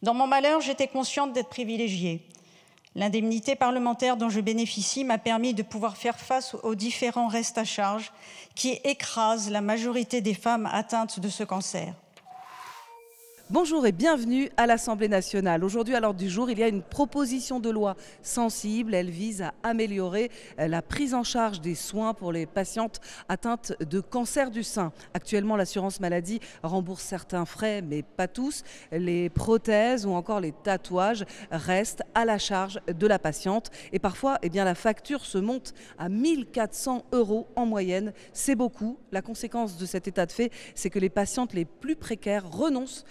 Dans mon malheur, j'étais consciente d'être privilégiée. L'indemnité parlementaire dont je bénéficie m'a permis de pouvoir faire face aux différents restes à charge qui écrasent la majorité des femmes atteintes de ce cancer. Bonjour et bienvenue à l'Assemblée nationale. Aujourd'hui, à l'ordre du jour, il y a une proposition de loi sensible. Elle vise à améliorer la prise en charge des soins pour les patientes atteintes de cancer du sein. Actuellement, l'assurance maladie rembourse certains frais, mais pas tous. Les prothèses ou encore les tatouages restent à la charge de la patiente. Et parfois, la facture se monte à 1 400 € en moyenne. C'est beaucoup. La conséquence de cet état de fait, c'est que les patientes les plus précaires renoncent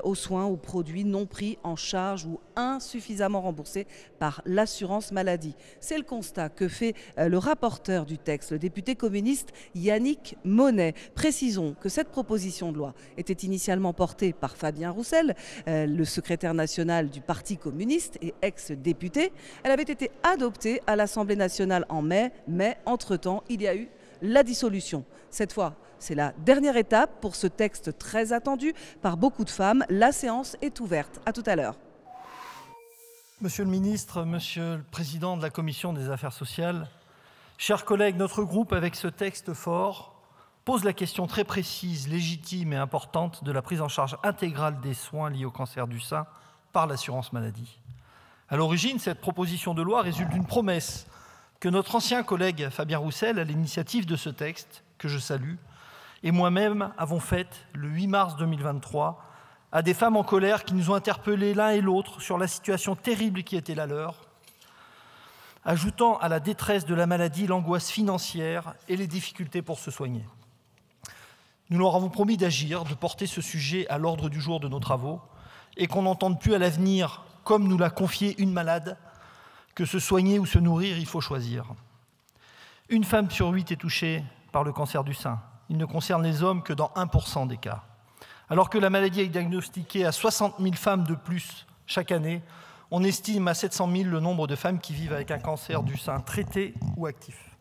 aux soins ou produits non pris en charge ou insuffisamment remboursés par l'assurance maladie. C'est le constat que fait le rapporteur du texte, le député communiste Yannick Monnet. Précisons que cette proposition de loi était initialement portée par Fabien Roussel, le secrétaire national du Parti communiste et ex-député. Elle avait été adoptée à l'Assemblée nationale en mai, mais entre-temps, il y a eu la dissolution. Cette fois, c'est la dernière étape pour ce texte très attendu par beaucoup de femmes. La séance est ouverte. À tout à l'heure. Monsieur le ministre, monsieur le président de la Commission des affaires sociales, chers collègues, notre groupe, avec ce texte fort, pose la question très précise, légitime et importante de la prise en charge intégrale des soins liés au cancer du sein par l'assurance maladie. À l'origine, cette proposition de loi résulte d'une promesse que notre ancien collègue Fabien Roussel, à l'initiative de ce texte, que je salue, et moi-même avons faite le 8 mars 2023 à des femmes en colère qui nous ont interpellés l'un et l'autre sur la situation terrible qui était la leur, ajoutant à la détresse de la maladie l'angoisse financière et les difficultés pour se soigner. Nous leur avons promis d'agir, de porter ce sujet à l'ordre du jour de nos travaux et qu'on n'entende plus à l'avenir, comme nous l'a confié une malade, que se soigner ou se nourrir, il faut choisir. Une femme sur 8 est touchée par le cancer du sein. Il ne concerne les hommes que dans 1% des cas. Alors que la maladie est diagnostiquée à 60 000 femmes de plus chaque année, on estime à 700 000 le nombre de femmes qui vivent avec un cancer du sein traité ou actif.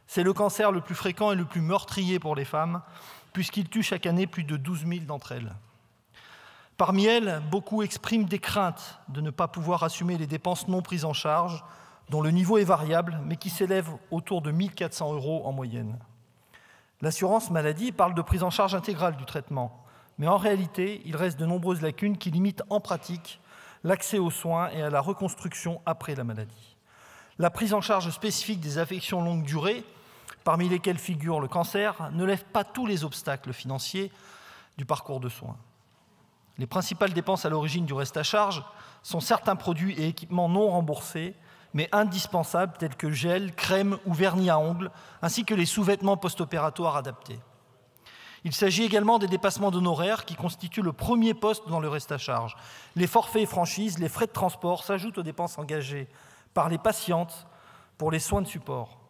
C'est le cancer le plus fréquent et le plus meurtrier pour les femmes, puisqu'il tue chaque année plus de 12 000 d'entre elles. Parmi elles, beaucoup expriment des craintes de ne pas pouvoir assumer les dépenses non prises en charge, dont le niveau est variable, mais qui s'élèvent autour de 1 400 € en moyenne. L'assurance maladie parle de prise en charge intégrale du traitement, mais en réalité, il reste de nombreuses lacunes qui limitent en pratique l'accès aux soins et à la reconstruction après la maladie. La prise en charge spécifique des affections longue durée, parmi lesquelles figure le cancer, ne lève pas tous les obstacles financiers du parcours de soins. Les principales dépenses à l'origine du reste à charge sont certains produits et équipements non remboursés, mais indispensables, tels que gel, crème ou vernis à ongles, ainsi que les sous-vêtements post-opératoires adaptés. Il s'agit également des dépassements d'honoraires qui constituent le premier poste dans le reste à charge. Les forfaits et franchises, les frais de transport s'ajoutent aux dépenses engagées par les patientes pour les soins de support.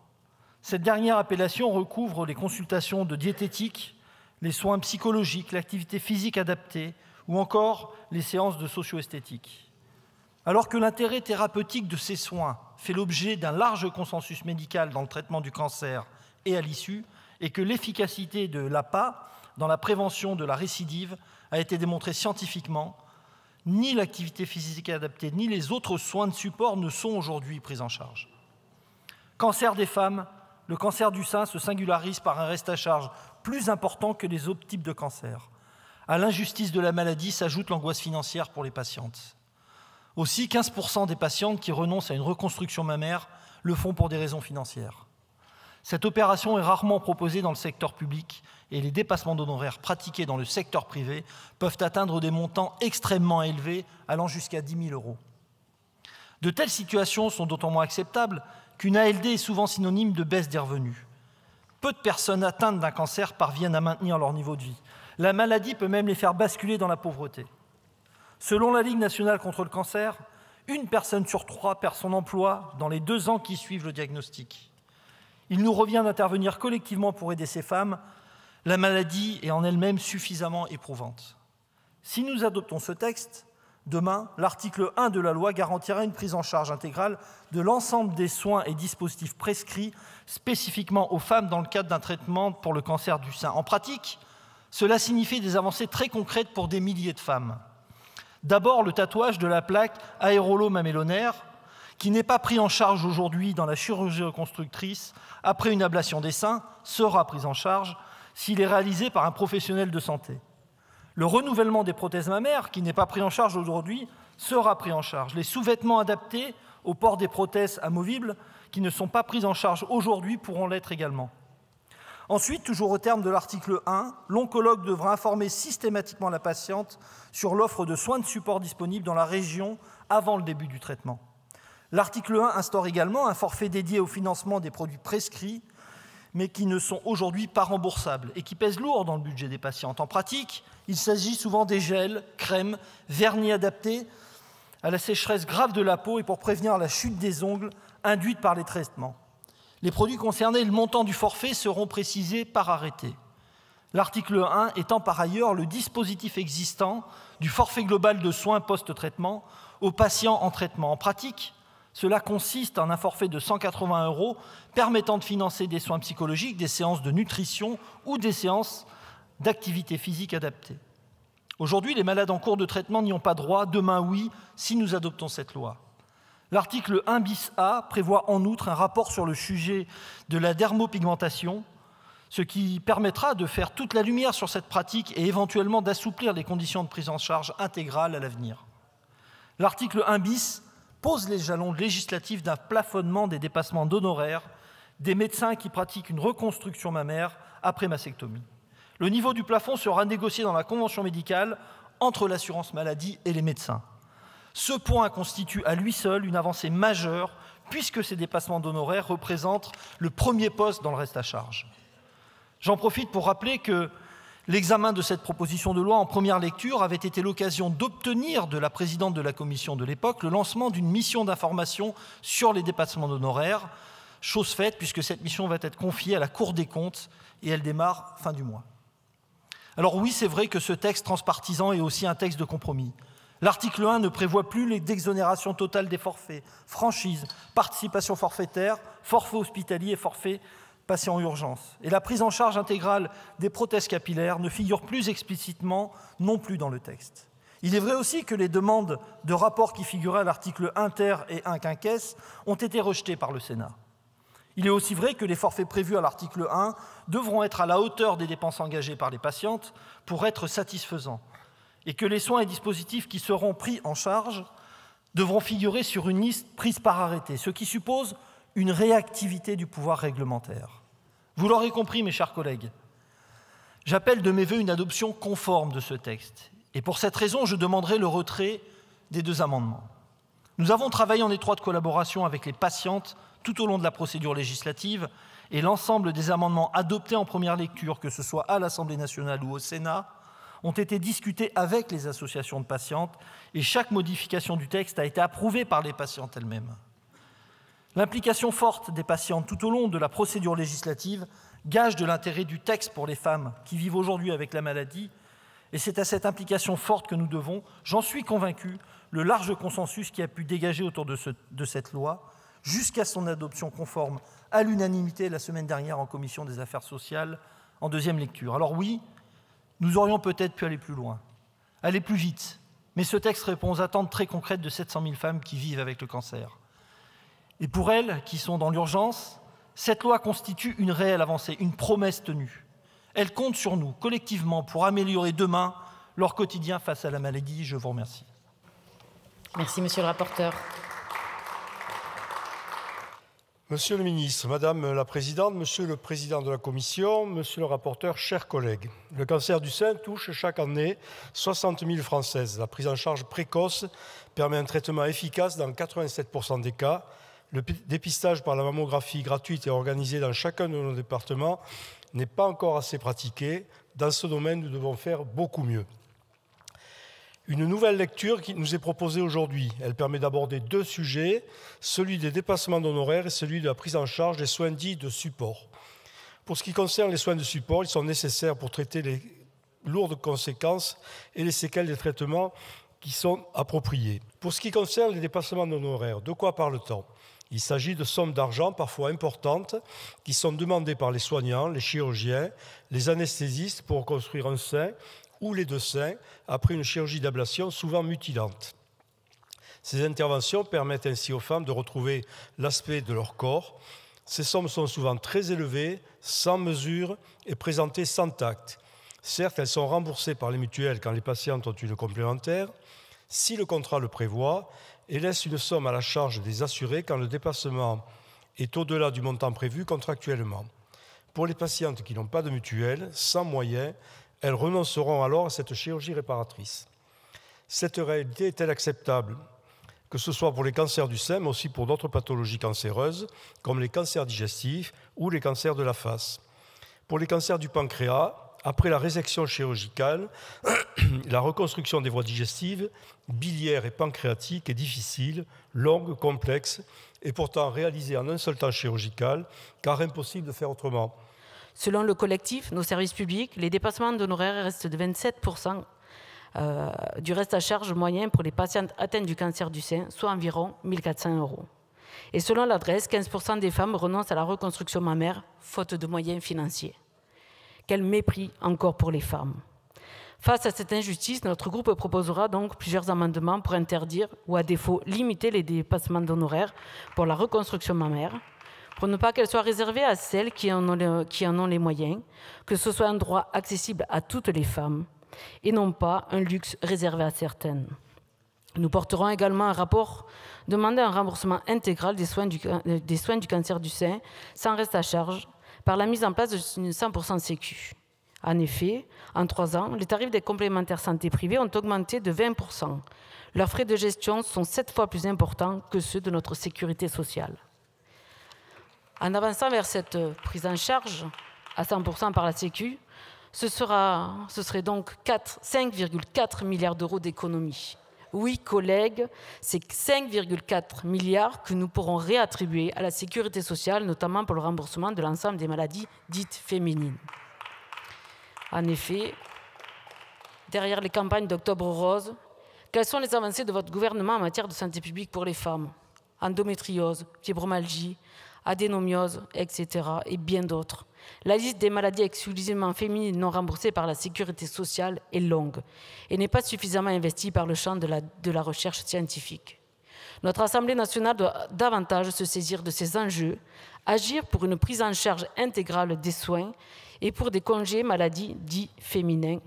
Cette dernière appellation recouvre les consultations de diététique, les soins psychologiques, l'activité physique adaptée ou encore les séances de socio-esthétique. Alors que l'intérêt thérapeutique de ces soins fait l'objet d'un large consensus médical dans le traitement du cancer et à l'issue, et que l'efficacité de l'APA dans la prévention de la récidive a été démontrée scientifiquement, ni l'activité physique adaptée, ni les autres soins de support ne sont aujourd'hui pris en charge. Cancer des femmes, le cancer du sein se singularise par un reste à charge plus important que les autres types de cancers. À l'injustice de la maladie s'ajoute l'angoisse financière pour les patientes. Aussi, 15% des patientes qui renoncent à une reconstruction mammaire le font pour des raisons financières. Cette opération est rarement proposée dans le secteur public et les dépassements d'honoraires pratiqués dans le secteur privé peuvent atteindre des montants extrêmement élevés, allant jusqu'à 10 000 €. De telles situations sont d'autant moins acceptables qu'une ALD est souvent synonyme de baisse des revenus. Peu de personnes atteintes d'un cancer parviennent à maintenir leur niveau de vie. La maladie peut même les faire basculer dans la pauvreté. Selon la Ligue nationale contre le cancer, 1 personne sur 3 perd son emploi dans les 2 ans qui suivent le diagnostic. Il nous revient d'intervenir collectivement pour aider ces femmes. La maladie est en elle-même suffisamment éprouvante. Si nous adoptons ce texte, demain, l'article 1 de la loi garantira une prise en charge intégrale de l'ensemble des soins et dispositifs prescrits spécifiquement aux femmes dans le cadre d'un traitement pour le cancer du sein. En pratique, cela signifie des avancées très concrètes pour des milliers de femmes. D'abord, le tatouage de la plaque aérolo-mamellonaire, qui n'est pas pris en charge aujourd'hui dans la chirurgie reconstructrice après une ablation des seins, sera pris en charge s'il est réalisé par un professionnel de santé. Le renouvellement des prothèses mammaires, qui n'est pas pris en charge aujourd'hui, sera pris en charge. Les sous-vêtements adaptés au port des prothèses amovibles, qui ne sont pas pris en charge aujourd'hui, pourront l'être également. Ensuite, toujours au terme de l'article 1, l'oncologue devra informer systématiquement la patiente sur l'offre de soins de support disponible dans la région avant le début du traitement. L'article 1 instaure également un forfait dédié au financement des produits prescrits, mais qui ne sont aujourd'hui pas remboursables et qui pèsent lourd dans le budget des patientes. En pratique, il s'agit souvent des gels, crèmes, vernis adaptés à la sécheresse grave de la peau et pour prévenir la chute des ongles induite par les traitements. Les produits concernés et le montant du forfait seront précisés par arrêté. L'article 1 étend par ailleurs le dispositif existant du forfait global de soins post-traitement aux patients en traitement. En pratique, cela consiste en un forfait de 180 € permettant de financer des soins psychologiques, des séances de nutrition ou des séances d'activité physique adaptée. Aujourd'hui, les malades en cours de traitement n'y ont pas droit. Demain, oui, si nous adoptons cette loi. L'article 1 bis A prévoit en outre un rapport sur le sujet de la dermopigmentation, ce qui permettra de faire toute la lumière sur cette pratique et éventuellement d'assouplir les conditions de prise en charge intégrale à l'avenir. L'article 1 bis pose les jalons législatifs d'un plafonnement des dépassements d'honoraires des médecins qui pratiquent une reconstruction mammaire après mastectomie. Le niveau du plafond sera négocié dans la convention médicale entre l'assurance maladie et les médecins. Ce point constitue à lui seul une avancée majeure puisque ces dépassements d'honoraires représentent le premier poste dans le reste à charge. J'en profite pour rappeler que l'examen de cette proposition de loi en première lecture avait été l'occasion d'obtenir de la présidente de la commission de l'époque le lancement d'une mission d'information sur les dépassements d'honoraires, chose faite puisque cette mission va être confiée à la Cour des comptes et elle démarre fin du mois. Alors oui, c'est vrai que ce texte transpartisan est aussi un texte de compromis. L'article 1 ne prévoit plus d'exonération totale des forfaits, franchise, participation forfaitaire, forfait hospitalier et forfait patient urgence. Et la prise en charge intégrale des prothèses capillaires ne figure plus explicitement non plus dans le texte. Il est vrai aussi que les demandes de rapport qui figuraient à l'article 1 ter et 1 quinquesse ont été rejetées par le Sénat. Il est aussi vrai que les forfaits prévus à l'article 1 devront être à la hauteur des dépenses engagées par les patientes pour être satisfaisants et que les soins et dispositifs qui seront pris en charge devront figurer sur une liste prise par arrêté, ce qui suppose une réactivité du pouvoir réglementaire. Vous l'aurez compris, mes chers collègues, j'appelle de mes vœux une adoption conforme de ce texte. Et pour cette raison, je demanderai le retrait des 2 amendements. Nous avons travaillé en étroite collaboration avec les patientes tout au long de la procédure législative et l'ensemble des amendements adoptés en première lecture, que ce soit à l'Assemblée nationale ou au Sénat, ont été discutés avec les associations de patientes et chaque modification du texte a été approuvée par les patientes elles-mêmes. L'implication forte des patientes tout au long de la procédure législative gage de l'intérêt du texte pour les femmes qui vivent aujourd'hui avec la maladie, et c'est à cette implication forte que nous devons, j'en suis convaincu, le large consensus qui a pu dégager autour de cette loi, jusqu'à son adoption conforme à l'unanimité la semaine dernière en commission des affaires sociales en 2e lecture. Alors oui, nous aurions peut-être pu aller plus loin, aller plus vite, mais ce texte répond aux attentes très concrètes de 700 000 femmes qui vivent avec le cancer. Et pour elles, qui sont dans l'urgence, cette loi constitue une réelle avancée, une promesse tenue. Elle compte sur nous, collectivement, pour améliorer demain leur quotidien face à la maladie. Je vous remercie. Merci, monsieur le rapporteur. Monsieur le ministre, Madame la Présidente, Monsieur le Président de la Commission, Monsieur le rapporteur, chers collègues, le cancer du sein touche chaque année 60 000 Françaises. La prise en charge précoce permet un traitement efficace dans 87% des cas. Le dépistage par la mammographie gratuite et organisé dans chacun de nos départements n'est pas encore assez pratiqué. Dans ce domaine, nous devons faire beaucoup mieux. Une nouvelle lecture qui nous est proposée aujourd'hui. Elle permet d'aborder 2 sujets, celui des dépassements d'honoraires et celui de la prise en charge des soins dits de support. Pour ce qui concerne les soins de support, ils sont nécessaires pour traiter les lourdes conséquences et les séquelles des traitements qui sont appropriés. Pour ce qui concerne les dépassements d'honoraires, de quoi parle-t-on ? Il s'agit de sommes d'argent parfois importantes qui sont demandées par les soignants, les chirurgiens, les anesthésistes pour reconstruire un sein ou les deux seins après une chirurgie d'ablation souvent mutilante. Ces interventions permettent ainsi aux femmes de retrouver l'aspect de leur corps. Ces sommes sont souvent très élevées, sans mesure et présentées sans tact. Certes, elles sont remboursées par les mutuelles quand les patientes ont une complémentaire, si le contrat le prévoit, et laissent une somme à la charge des assurés quand le dépassement est au-delà du montant prévu contractuellement. Pour les patientes qui n'ont pas de mutuelle, sans moyens, elles renonceront alors à cette chirurgie réparatrice. Cette réalité est-elle acceptable ? Que ce soit pour les cancers du sein, mais aussi pour d'autres pathologies cancéreuses, comme les cancers digestifs ou les cancers de la face. Pour les cancers du pancréas, après la résection chirurgicale, la reconstruction des voies digestives, biliaires et pancréatiques est difficile, longue, complexe, et pourtant réalisée en un seul temps chirurgical, car impossible de faire autrement. Selon le collectif Nos services publics, les dépassements d'honoraires restent de 27% du reste à charge moyen pour les patientes atteintes du cancer du sein, soit environ 1 400 €. Et selon l'adresse, 15% des femmes renoncent à la reconstruction mammaire, faute de moyens financiers. Quel mépris encore pour les femmes. Face à cette injustice, notre groupe proposera donc plusieurs amendements pour interdire ou à défaut limiter les dépassements d'honoraires pour la reconstruction mammaire, pour ne pas qu'elle soit réservée à celles qui en ont les moyens, que ce soit un droit accessible à toutes les femmes, et non pas un luxe réservé à certaines. Nous porterons également un rapport demandant un remboursement intégral des soins du cancer du sein sans reste à charge par la mise en place d'une 100% Sécu. En effet, en 3 ans, les tarifs des complémentaires santé privés ont augmenté de 20%. Leurs frais de gestion sont 7 fois plus importants que ceux de notre sécurité sociale. En avançant vers cette prise en charge à 100% par la Sécu, ce serait donc 5,4 milliards d'euros d'économies. Oui, collègues, c'est 5,4 milliards que nous pourrons réattribuer à la sécurité sociale, notamment pour le remboursement de l'ensemble des maladies dites féminines. En effet, derrière les campagnes d'Octobre Rose, quelles sont les avancées de votre gouvernement en matière de santé publique pour les femmes ? Endométriose, fibromyalgie, adénomiose, etc. et bien d'autres. La liste des maladies exclusivement féminines non remboursées par la sécurité sociale est longue et n'est pas suffisamment investie par le champ de la recherche scientifique. Notre Assemblée nationale doit davantage se saisir de ces enjeux, agir pour une prise en charge intégrale des soins et pour des congés maladies dits féminins.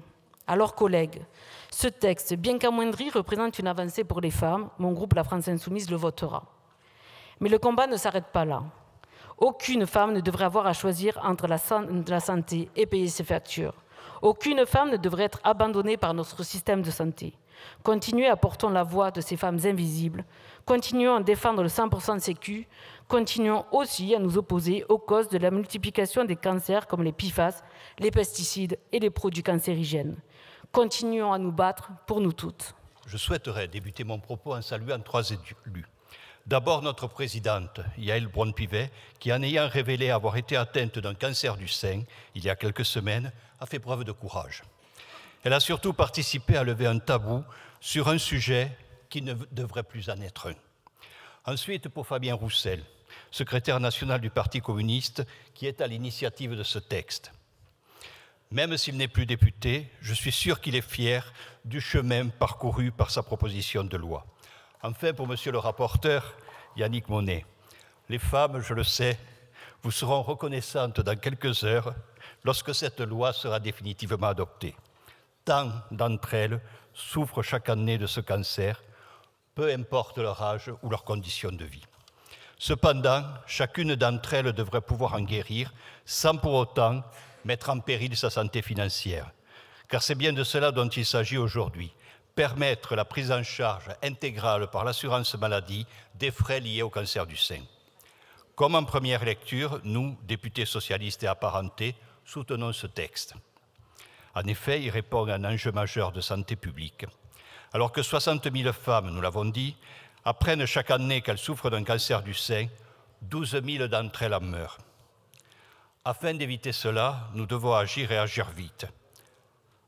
Alors, collègues, ce texte, bien qu'amoindri, représente une avancée pour les femmes. Mon groupe, la France Insoumise, le votera. Mais le combat ne s'arrête pas là. Aucune femme ne devrait avoir à choisir entre la santé et payer ses factures. Aucune femme ne devrait être abandonnée par notre système de santé. Continuons à porter la voix de ces femmes invisibles. Continuons à défendre le 100% Sécu. Continuons aussi à nous opposer aux causes de la multiplication des cancers comme les PFAS, les pesticides et les produits cancérigènes. Continuons à nous battre pour nous toutes. Je souhaiterais débuter mon propos en saluant 3 élus. D'abord, notre présidente, Yaël Braun-Pivet, qui, en ayant révélé avoir été atteinte d'un cancer du sein il y a quelques semaines, a fait preuve de courage. Elle a surtout participé à lever un tabou sur un sujet qui ne devrait plus en être un. Ensuite, pour Fabien Roussel, secrétaire national du Parti communiste, qui est à l'initiative de ce texte. Même s'il n'est plus député, je suis sûr qu'il est fier du chemin parcouru par sa proposition de loi. Enfin, pour monsieur le rapporteur, Yannick Monet, les femmes, je le sais, vous seront reconnaissantes dans quelques heures lorsque cette loi sera définitivement adoptée. Tant d'entre elles souffrent chaque année de ce cancer, peu importe leur âge ou leur condition de vie. Cependant, chacune d'entre elles devrait pouvoir en guérir sans pour autant mettre en péril sa santé financière. Car c'est bien de cela dont il s'agit aujourd'hui. Permettre la prise en charge intégrale par l'assurance maladie des frais liés au cancer du sein. Comme en première lecture, nous, députés socialistes et apparentés, soutenons ce texte. En effet, il répond à un enjeu majeur de santé publique. Alors que 60 000 femmes, nous l'avons dit, apprennent chaque année qu'elles souffrent d'un cancer du sein, 12 000 d'entre elles en meurent. Afin d'éviter cela, nous devons agir et agir vite.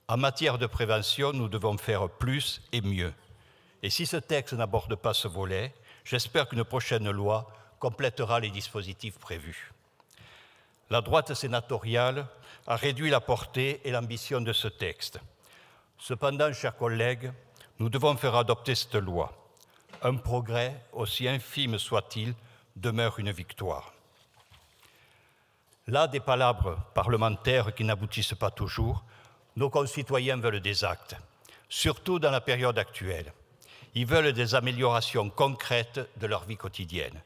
En matière de prévention, nous devons faire plus et mieux. Et si ce texte n'aborde pas ce volet, j'espère qu'une prochaine loi complétera les dispositifs prévus. La droite sénatoriale a réduit la portée et l'ambition de ce texte. Cependant, chers collègues, nous devons faire adopter cette loi. Un progrès, aussi infime soit-il, demeure une victoire. Là, des palabres parlementaires qui n'aboutissent pas toujours, nos concitoyens veulent des actes, surtout dans la période actuelle. Ils veulent des améliorations concrètes de leur vie quotidienne.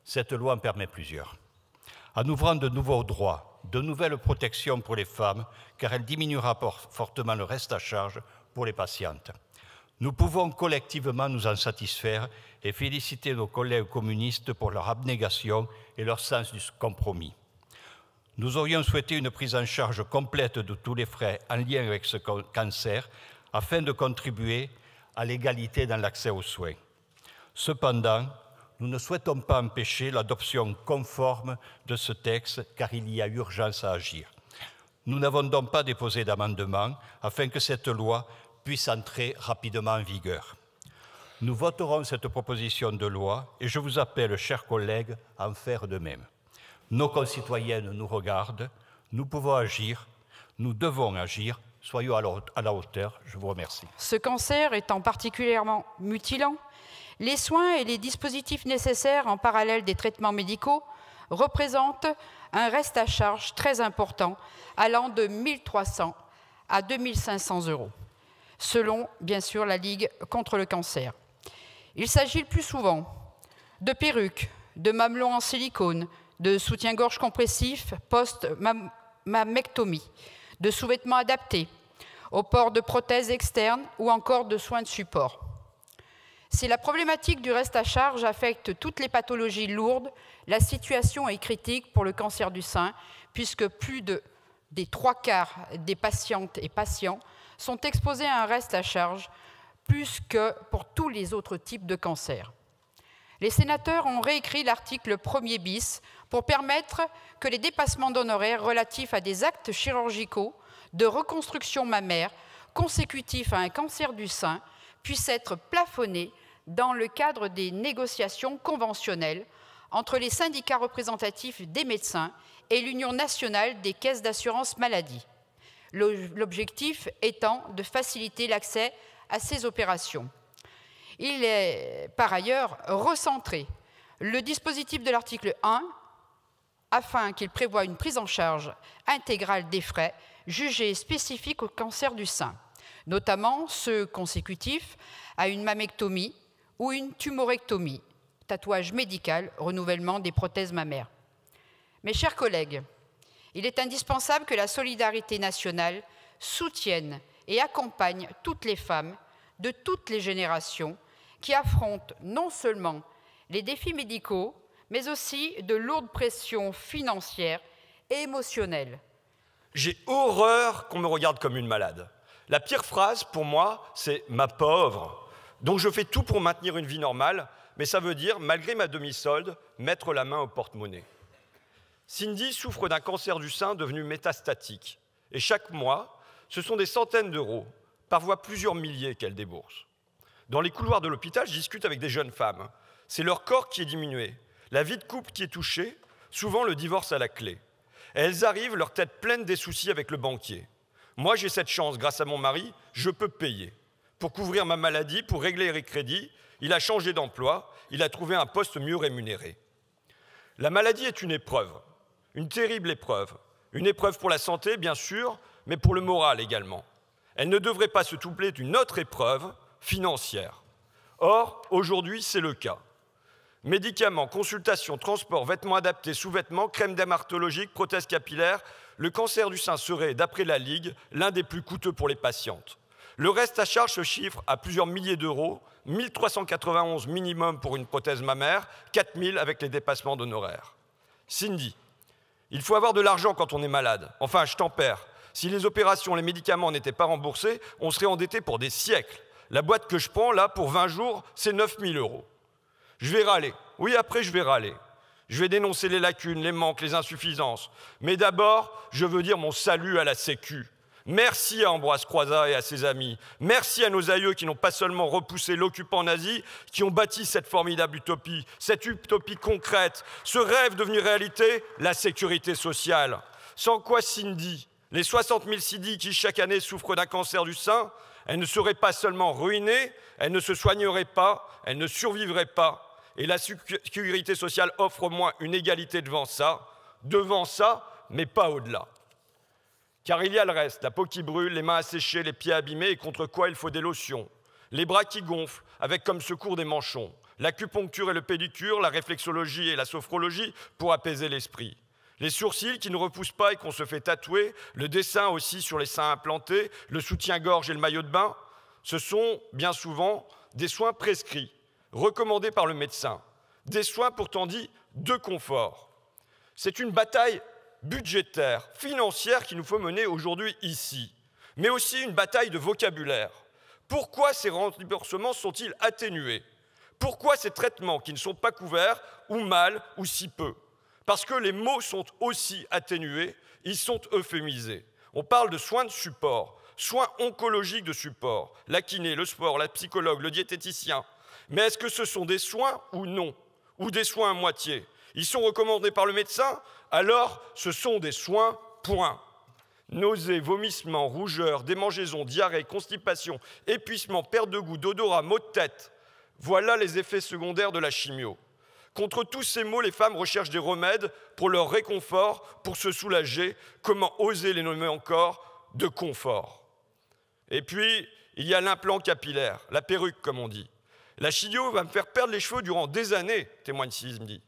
Cette loi en permet plusieurs. En ouvrant de nouveaux droits, de nouvelles protections pour les femmes, car elle diminuera fortement le reste à charge pour les patientes. Nous pouvons collectivement nous en satisfaire et féliciter nos collègues communistes pour leur abnégation et leur sens du compromis. Nous aurions souhaité une prise en charge complète de tous les frais en lien avec ce cancer afin de contribuer à l'égalité dans l'accès aux soins. Cependant, nous ne souhaitons pas empêcher l'adoption conforme de ce texte car il y a urgence à agir. Nous n'avons donc pas déposé d'amendement afin que cette loi puisse entrer rapidement en vigueur. Nous voterons cette proposition de loi et je vous appelle, chers collègues, à en faire de même. Nos concitoyennes nous regardent, nous pouvons agir, nous devons agir, soyons à la hauteur. Je vous remercie. Ce cancer étant particulièrement mutilant, les soins et les dispositifs nécessaires en parallèle des traitements médicaux représentent un reste à charge très important allant de 1 300 à 2 500 €, selon, bien sûr, la Ligue contre le cancer. Il s'agit le plus souvent de perruques, de mamelons en silicone, de soutien-gorge compressif post-mammectomie, de sous-vêtements adaptés, au port de prothèses externes ou encore de soins de support. Si la problématique du reste à charge affecte toutes les pathologies lourdes, la situation est critique pour le cancer du sein, puisque plus des 3/4 des patientes et patients sont exposés à un reste à charge, plus que pour tous les autres types de cancers. Les sénateurs ont réécrit l'article 1er bis pour permettre que les dépassements d'honoraires relatifs à des actes chirurgicaux de reconstruction mammaire consécutifs à un cancer du sein puissent être plafonnés dans le cadre des négociations conventionnelles entre les syndicats représentatifs des médecins et l'Union nationale des caisses d'assurance maladie. L'objectif étant de faciliter l'accès à ces opérations. Il est par ailleurs recentré le dispositif de l'article 1 afin qu'il prévoie une prise en charge intégrale des frais jugés spécifiques au cancer du sein, notamment ceux consécutifs à une mammectomie ou une tumorectomie, tatouage médical, renouvellement des prothèses mammaires. Mes chers collègues, il est indispensable que la solidarité nationale soutienne et accompagne toutes les femmes de toutes les générations qui affrontent non seulement les défis médicaux, mais aussi de lourdes pressions financières et émotionnelles. J'ai horreur qu'on me regarde comme une malade. La pire phrase, pour moi, c'est « ma pauvre ». Donc je fais tout pour maintenir une vie normale, mais ça veut dire, malgré ma demi-solde, mettre la main au porte-monnaie. Cindy souffre d'un cancer du sein devenu métastatique. Et chaque mois, ce sont des centaines d'euros, parfois plusieurs milliers qu'elle débourse. Dans les couloirs de l'hôpital, je discute avec des jeunes femmes. C'est leur corps qui est diminué, la vie de couple qui est touchée, souvent le divorce à la clé. Et elles arrivent, leur tête pleine des soucis avec le banquier. Moi, j'ai cette chance, grâce à mon mari, je peux payer. Pour couvrir ma maladie, pour régler les crédits, il a changé d'emploi, il a trouvé un poste mieux rémunéré. La maladie est une épreuve, une terrible épreuve. Une épreuve pour la santé, bien sûr, mais pour le moral également. Elle ne devrait pas se doubler d'une autre épreuve financière. Or, aujourd'hui, c'est le cas. Médicaments, consultations, transports, vêtements adaptés, sous-vêtements, crèmes dermatologiques, prothèses capillaires, le cancer du sein serait, d'après la Ligue, l'un des plus coûteux pour les patientes. Le reste à charge se chiffre à plusieurs milliers d'euros, 1 391 minimum pour une prothèse mammaire, 4 000 avec les dépassements d'honoraires. Cindy, il faut avoir de l'argent quand on est malade. Enfin, je tempère. Si les opérations, les médicaments n'étaient pas remboursés, on serait endetté pour des siècles. La boîte que je prends, là, pour 20 jours, c'est 9 000 €. Je vais râler. Oui, après, je vais râler. Je vais dénoncer les lacunes, les manques, les insuffisances. Mais d'abord, je veux dire mon salut à la Sécu. Merci à Ambroise Croizat et à ses amis. Merci à nos aïeux qui n'ont pas seulement repoussé l'occupant nazi, qui ont bâti cette formidable utopie, cette utopie concrète, ce rêve devenu réalité, la sécurité sociale. Sans quoi Cindy, les 60 000 Cindy qui chaque année souffrent d'un cancer du sein, elles ne seraient pas seulement ruinées, elles ne se soigneraient pas, elles ne survivraient pas. Et la sécurité sociale offre au moins une égalité devant ça, mais pas au-delà. Car il y a le reste, la peau qui brûle, les mains asséchées, les pieds abîmés et contre quoi il faut des lotions. Les bras qui gonflent, avec comme secours des manchons. L'acupuncture et le pédicure, la réflexologie et la sophrologie pour apaiser l'esprit. Les sourcils qui ne repoussent pas et qu'on se fait tatouer, le dessin aussi sur les seins implantés, le soutien-gorge et le maillot de bain, ce sont bien souvent des soins prescrits, recommandés par le médecin. Des soins pourtant dits de confort. C'est une bataille budgétaire, financière qu'il nous faut mener aujourd'hui ici, mais aussi une bataille de vocabulaire. Pourquoi ces remboursements sont-ils atténués? Pourquoi ces traitements qui ne sont pas couverts, ou mal, ou si peu? Parce que les mots sont aussi atténués, ils sont euphémisés. On parle de soins de support, soins oncologiques de support, la kiné, le sport, la psychologue, le diététicien. Mais est-ce que ce sont des soins ou non? Ou des soins à moitié? Ils sont recommandés par le médecin, alors ce sont des soins, point. Nausées, vomissements, rougeurs, démangeaisons, diarrhée, constipation, épuisement, perte de goût, d'odorat, maux de tête. Voilà les effets secondaires de la chimio. Contre tous ces maux, les femmes recherchent des remèdes pour leur réconfort, pour se soulager. Comment oser les nommer encore de confort? Et puis, il y a l'implant capillaire, la perruque comme on dit. La chimio va me faire perdre les cheveux durant des années, témoigne Cindy.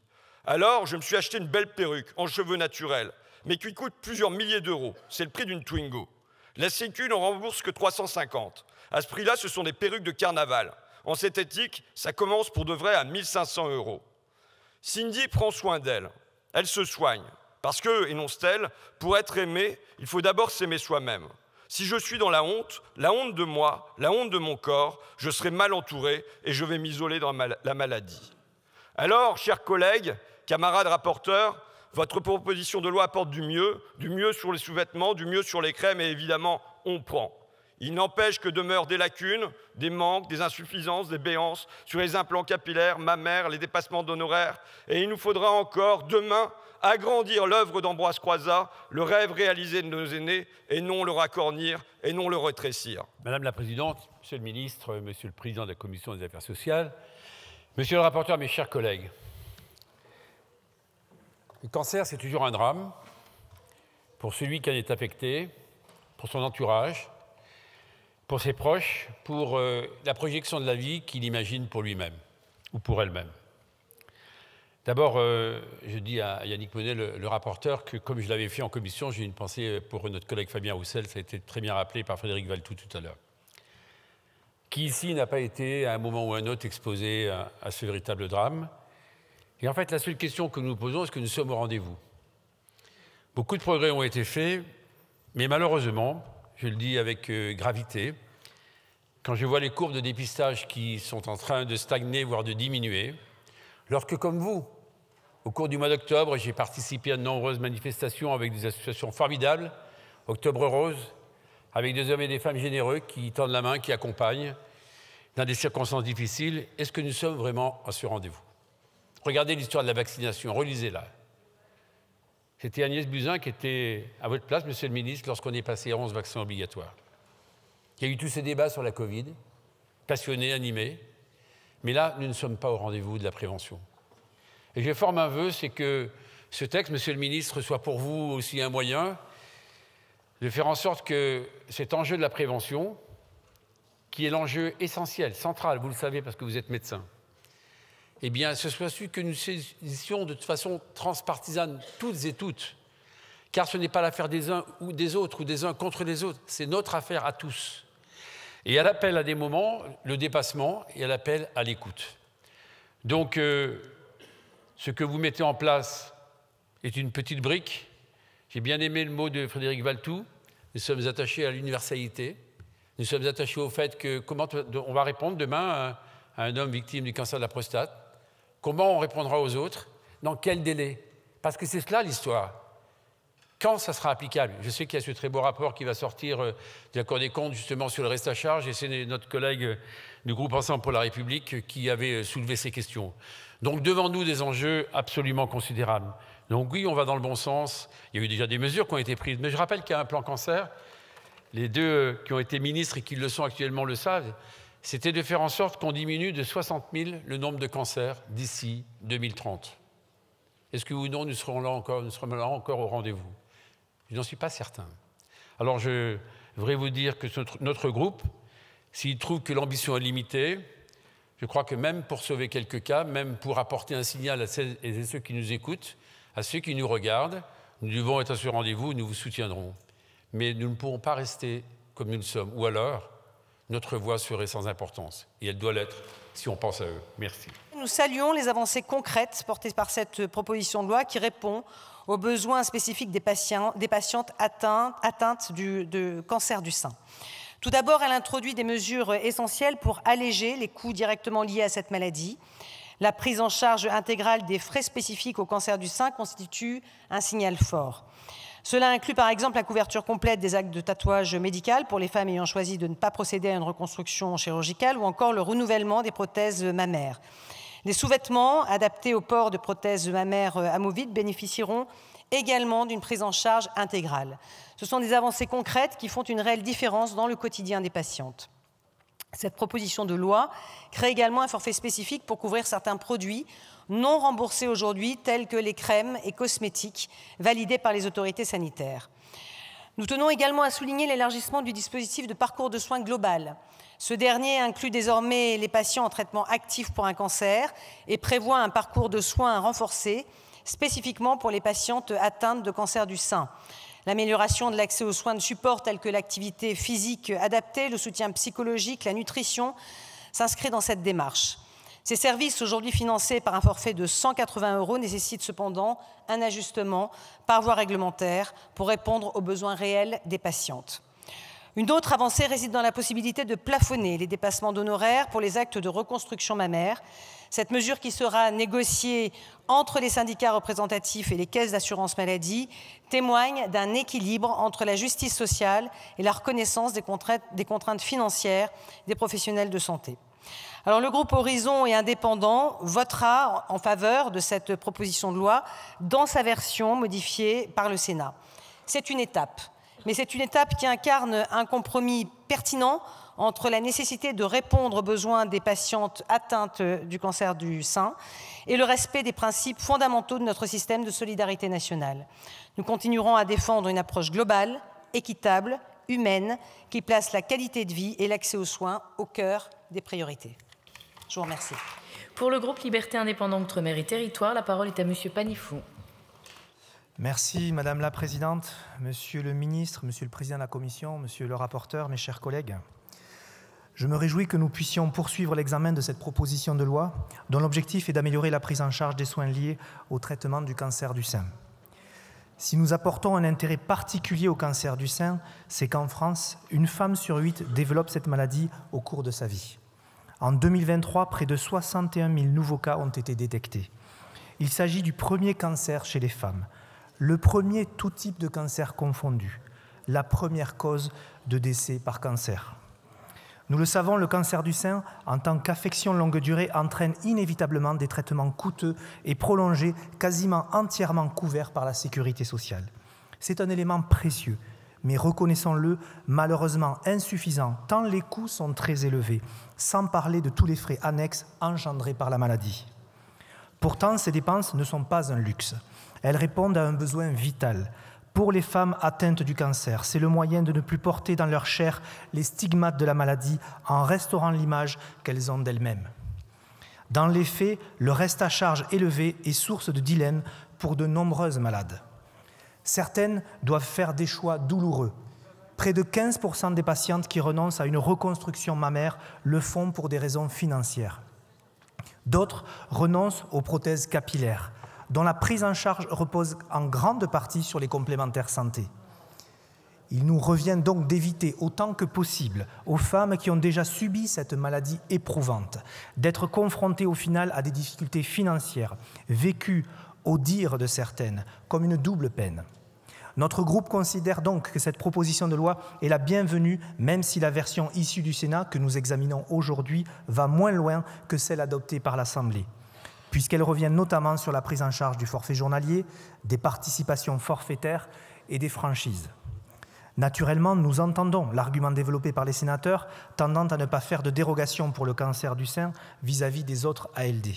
Alors, je me suis acheté une belle perruque en cheveux naturels, mais qui coûte plusieurs milliers d'euros. C'est le prix d'une Twingo. La Sécu n'en rembourse que 350. À ce prix-là, ce sont des perruques de carnaval. En synthétique, ça commence pour de vrai à 1500 €. Cindy prend soin d'elle. Elle se soigne. Parce que, énonce-t-elle, pour être aimé, il faut d'abord s'aimer soi-même. Si je suis dans la honte de moi, la honte de mon corps, je serai mal entouré et je vais m'isoler dans la maladie. Alors, chers collègues, camarades rapporteurs, votre proposition de loi apporte du mieux sur les sous-vêtements, du mieux sur les crèmes et évidemment, on prend. Il n'empêche que demeurent des lacunes, des manques, des insuffisances, des béances sur les implants capillaires, mammaires, les dépassements d'honoraires. Et il nous faudra encore, demain, agrandir l'œuvre d'Ambroise Croizat, le rêve réalisé de nos aînés, et non le racornir, et non le rétrécir. Madame la Présidente, Monsieur le Ministre, Monsieur le Président de la Commission des Affaires sociales, Monsieur le rapporteur, mes chers collègues, le cancer, c'est toujours un drame pour celui qui en est affecté, pour son entourage, pour ses proches, pour la projection de la vie qu'il imagine pour lui-même ou pour elle-même. D'abord, je dis à Yannick Monnet, le rapporteur, que comme je l'avais fait en commission, j'ai une pensée pour notre collègue Fabien Roussel, ça a été très bien rappelé par Frédéric Valletoux tout à l'heure, qui ici n'a pas été à un moment ou à un autre exposé à ce véritable drame. Et en fait, la seule question que nous nous posons, est-ce que nous sommes au rendez-vous? Beaucoup de progrès ont été faits, mais malheureusement, je le dis avec gravité, quand je vois les courbes de dépistage qui sont en train de stagner, voire de diminuer, lorsque, comme vous, au cours du mois d'octobre, j'ai participé à de nombreuses manifestations avec des associations formidables, Octobre Rose, avec des hommes et des femmes généreux qui tendent la main, qui accompagnent dans des circonstances difficiles, est-ce que nous sommes vraiment à ce rendez-vous? Regardez l'histoire de la vaccination, relisez-la. C'était Agnès Buzyn qui était à votre place, Monsieur le Ministre, lorsqu'on est passé à 11 vaccins obligatoires. Il y a eu tous ces débats sur la Covid, passionnés, animés, mais là, nous ne sommes pas au rendez-vous de la prévention. Et je forme un vœu, c'est que ce texte, Monsieur le Ministre, soit pour vous aussi un moyen de faire en sorte que cet enjeu de la prévention, qui est l'enjeu essentiel, central, vous le savez parce que vous êtes médecin, eh bien, ce soit celui que nous saisissions de façon transpartisane, toutes et toutes, car ce n'est pas l'affaire des uns ou des autres, ou des uns contre les autres, c'est notre affaire à tous. Et elle appelle à des moments le dépassement et elle appelle à l'écoute. Donc, ce que vous mettez en place est une petite brique. J'ai bien aimé le mot de Frédéric Valletoux. Nous sommes attachés à l'universalité. Nous sommes attachés au fait que comment on va répondre demain à un homme victime du cancer de la prostate. Comment on répondra aux autres? Dans quel délai? Parce que c'est cela l'histoire. Quand ça sera applicable? Je sais qu'il y a ce très beau rapport qui va sortir de la Cour des comptes justement sur le reste à charge et c'est notre collègue du groupe Ensemble pour la République qui avait soulevé ces questions. Donc devant nous des enjeux absolument considérables. Donc oui, on va dans le bon sens. Il y a eu déjà des mesures qui ont été prises, mais je rappelle qu'il y a un plan cancer les deux qui ont été ministres et qui le sont actuellement le savent, c'était de faire en sorte qu'on diminue de 60 000 le nombre de cancers d'ici 2030. Est-ce que oui ou non, nous serons là encore au rendez-vous? Je n'en suis pas certain. Alors je voudrais vous dire que notre groupe, s'il trouve que l'ambition est limitée, je crois que même pour sauver quelques cas, même pour apporter un signal à celles et ceux qui nous écoutent, à ceux qui nous regardent, nous devons être à ce rendez-vous, nous vous soutiendrons. Mais nous ne pourrons pas rester comme nous le sommes. Ou alors, notre voix serait sans importance. Et elle doit l'être si on pense à eux. Merci. Nous saluons les avancées concrètes portées par cette proposition de loi qui répond aux besoins spécifiques des patientes atteintes de cancer du sein. Tout d'abord, elle introduit des mesures essentielles pour alléger les coûts directement liés à cette maladie. La prise en charge intégrale des frais spécifiques au cancer du sein constitue un signal fort. Cela inclut par exemple la couverture complète des actes de tatouage médical pour les femmes ayant choisi de ne pas procéder à une reconstruction chirurgicale ou encore le renouvellement des prothèses mammaires. Les sous-vêtements adaptés au port de prothèses mammaires amovibles bénéficieront également d'une prise en charge intégrale. Ce sont des avancées concrètes qui font une réelle différence dans le quotidien des patientes. Cette proposition de loi crée également un forfait spécifique pour couvrir certains produits non remboursés aujourd'hui, tels que les crèmes et cosmétiques validés par les autorités sanitaires. Nous tenons également à souligner l'élargissement du dispositif de parcours de soins global. Ce dernier inclut désormais les patients en traitement actif pour un cancer et prévoit un parcours de soins renforcé, spécifiquement pour les patientes atteintes de cancer du sein. L'amélioration de l'accès aux soins de support tels que l'activité physique adaptée, le soutien psychologique, la nutrition s'inscrit dans cette démarche. Ces services, aujourd'hui financés par un forfait de 180 €, nécessitent cependant un ajustement par voie réglementaire pour répondre aux besoins réels des patientes. Une autre avancée réside dans la possibilité de plafonner les dépassements d'honoraires pour les actes de reconstruction mammaire. Cette mesure, qui sera négociée entre les syndicats représentatifs et les caisses d'assurance maladie, témoigne d'un équilibre entre la justice sociale et la reconnaissance des contraintes financières des professionnels de santé. Alors, le groupe Horizon et Indépendants votera en faveur de cette proposition de loi dans sa version modifiée par le Sénat. C'est une étape, mais c'est une étape qui incarne un compromis pertinent entre la nécessité de répondre aux besoins des patientes atteintes du cancer du sein et le respect des principes fondamentaux de notre système de solidarité nationale. Nous continuerons à défendre une approche globale, équitable, humaine, qui place la qualité de vie et l'accès aux soins au cœur des priorités. Je vous remercie. Pour le groupe Liberté Indépendante Outre-mer et Territoire, la parole est à Monsieur Panifou. Merci Madame la Présidente, Monsieur le Ministre, Monsieur le Président de la Commission, Monsieur le rapporteur, mes chers collègues. Je me réjouis que nous puissions poursuivre l'examen de cette proposition de loi dont l'objectif est d'améliorer la prise en charge des soins liés au traitement du cancer du sein. Si nous apportons un intérêt particulier au cancer du sein, c'est qu'en France, une femme sur 8 développe cette maladie au cours de sa vie. En 2023, près de 61 000 nouveaux cas ont été détectés. Il s'agit du premier cancer chez les femmes, le premier tout type de cancer confondu, la première cause de décès par cancer. Nous le savons, le cancer du sein, en tant qu'affection longue durée, entraîne inévitablement des traitements coûteux et prolongés, quasiment entièrement couverts par la sécurité sociale. C'est un élément précieux, mais reconnaissons-le, malheureusement insuffisant, tant les coûts sont très élevés, sans parler de tous les frais annexes engendrés par la maladie. Pourtant, ces dépenses ne sont pas un luxe. Elles répondent à un besoin vital. Pour les femmes atteintes du cancer, c'est le moyen de ne plus porter dans leur chair les stigmates de la maladie en restaurant l'image qu'elles ont d'elles-mêmes. Dans les faits, le reste à charge élevé est source de dilemme pour de nombreuses malades. Certaines doivent faire des choix douloureux. Près de 15% des patientes qui renoncent à une reconstruction mammaire le font pour des raisons financières. D'autres renoncent aux prothèses capillaires, dont la prise en charge repose en grande partie sur les complémentaires santé. Il nous revient donc d'éviter autant que possible aux femmes qui ont déjà subi cette maladie éprouvante d'être confrontées au final à des difficultés financières, vécues, au dire de certaines, comme une double peine. Notre groupe considère donc que cette proposition de loi est la bienvenue, même si la version issue du Sénat que nous examinons aujourd'hui va moins loin que celle adoptée par l'Assemblée, puisqu'elle revient notamment sur la prise en charge du forfait journalier, des participations forfaitaires et des franchises. Naturellement, nous entendons l'argument développé par les sénateurs tendant à ne pas faire de dérogation pour le cancer du sein vis-à-vis des autres ALD.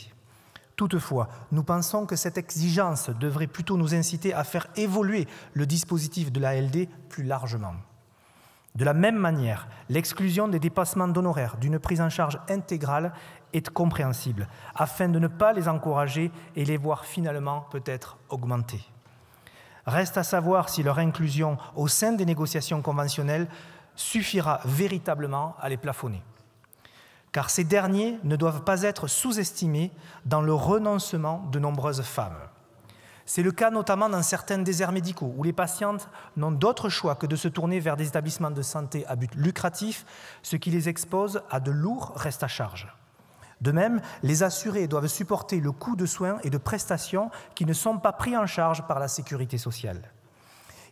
Toutefois, nous pensons que cette exigence devrait plutôt nous inciter à faire évoluer le dispositif de l'ALD plus largement. De la même manière, l'exclusion des dépassements d'honoraires d'une prise en charge intégrale est compréhensible, afin de ne pas les encourager et les voir finalement peut-être augmenter. Reste à savoir si leur inclusion au sein des négociations conventionnelles suffira véritablement à les plafonner. Car ces derniers ne doivent pas être sous-estimés dans le renoncement de nombreuses femmes. C'est le cas notamment dans certains déserts médicaux où les patientes n'ont d'autre choix que de se tourner vers des établissements de santé à but lucratif, ce qui les expose à de lourds restes à charge. De même, les assurés doivent supporter le coût de soins et de prestations qui ne sont pas pris en charge par la sécurité sociale.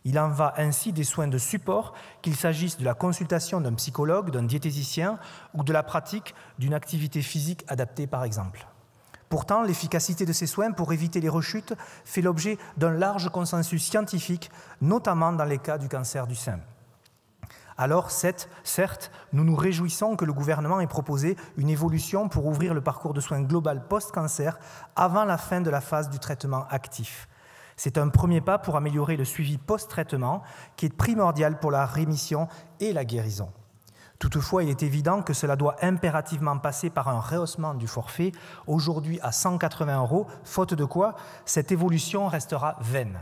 Il en va ainsi des soins de support, qu'il s'agisse de la consultation d'un psychologue, d'un diététicien ou de la pratique d'une activité physique adaptée par exemple. Pourtant, l'efficacité de ces soins pour éviter les rechutes fait l'objet d'un large consensus scientifique, notamment dans les cas du cancer du sein. Alors, certes, nous nous réjouissons que le gouvernement ait proposé une évolution pour ouvrir le parcours de soins global post-cancer avant la fin de la phase du traitement actif. C'est un premier pas pour améliorer le suivi post-traitement qui est primordial pour la rémission et la guérison. Toutefois, il est évident que cela doit impérativement passer par un rehaussement du forfait, aujourd'hui à 180 €, faute de quoi cette évolution restera vaine.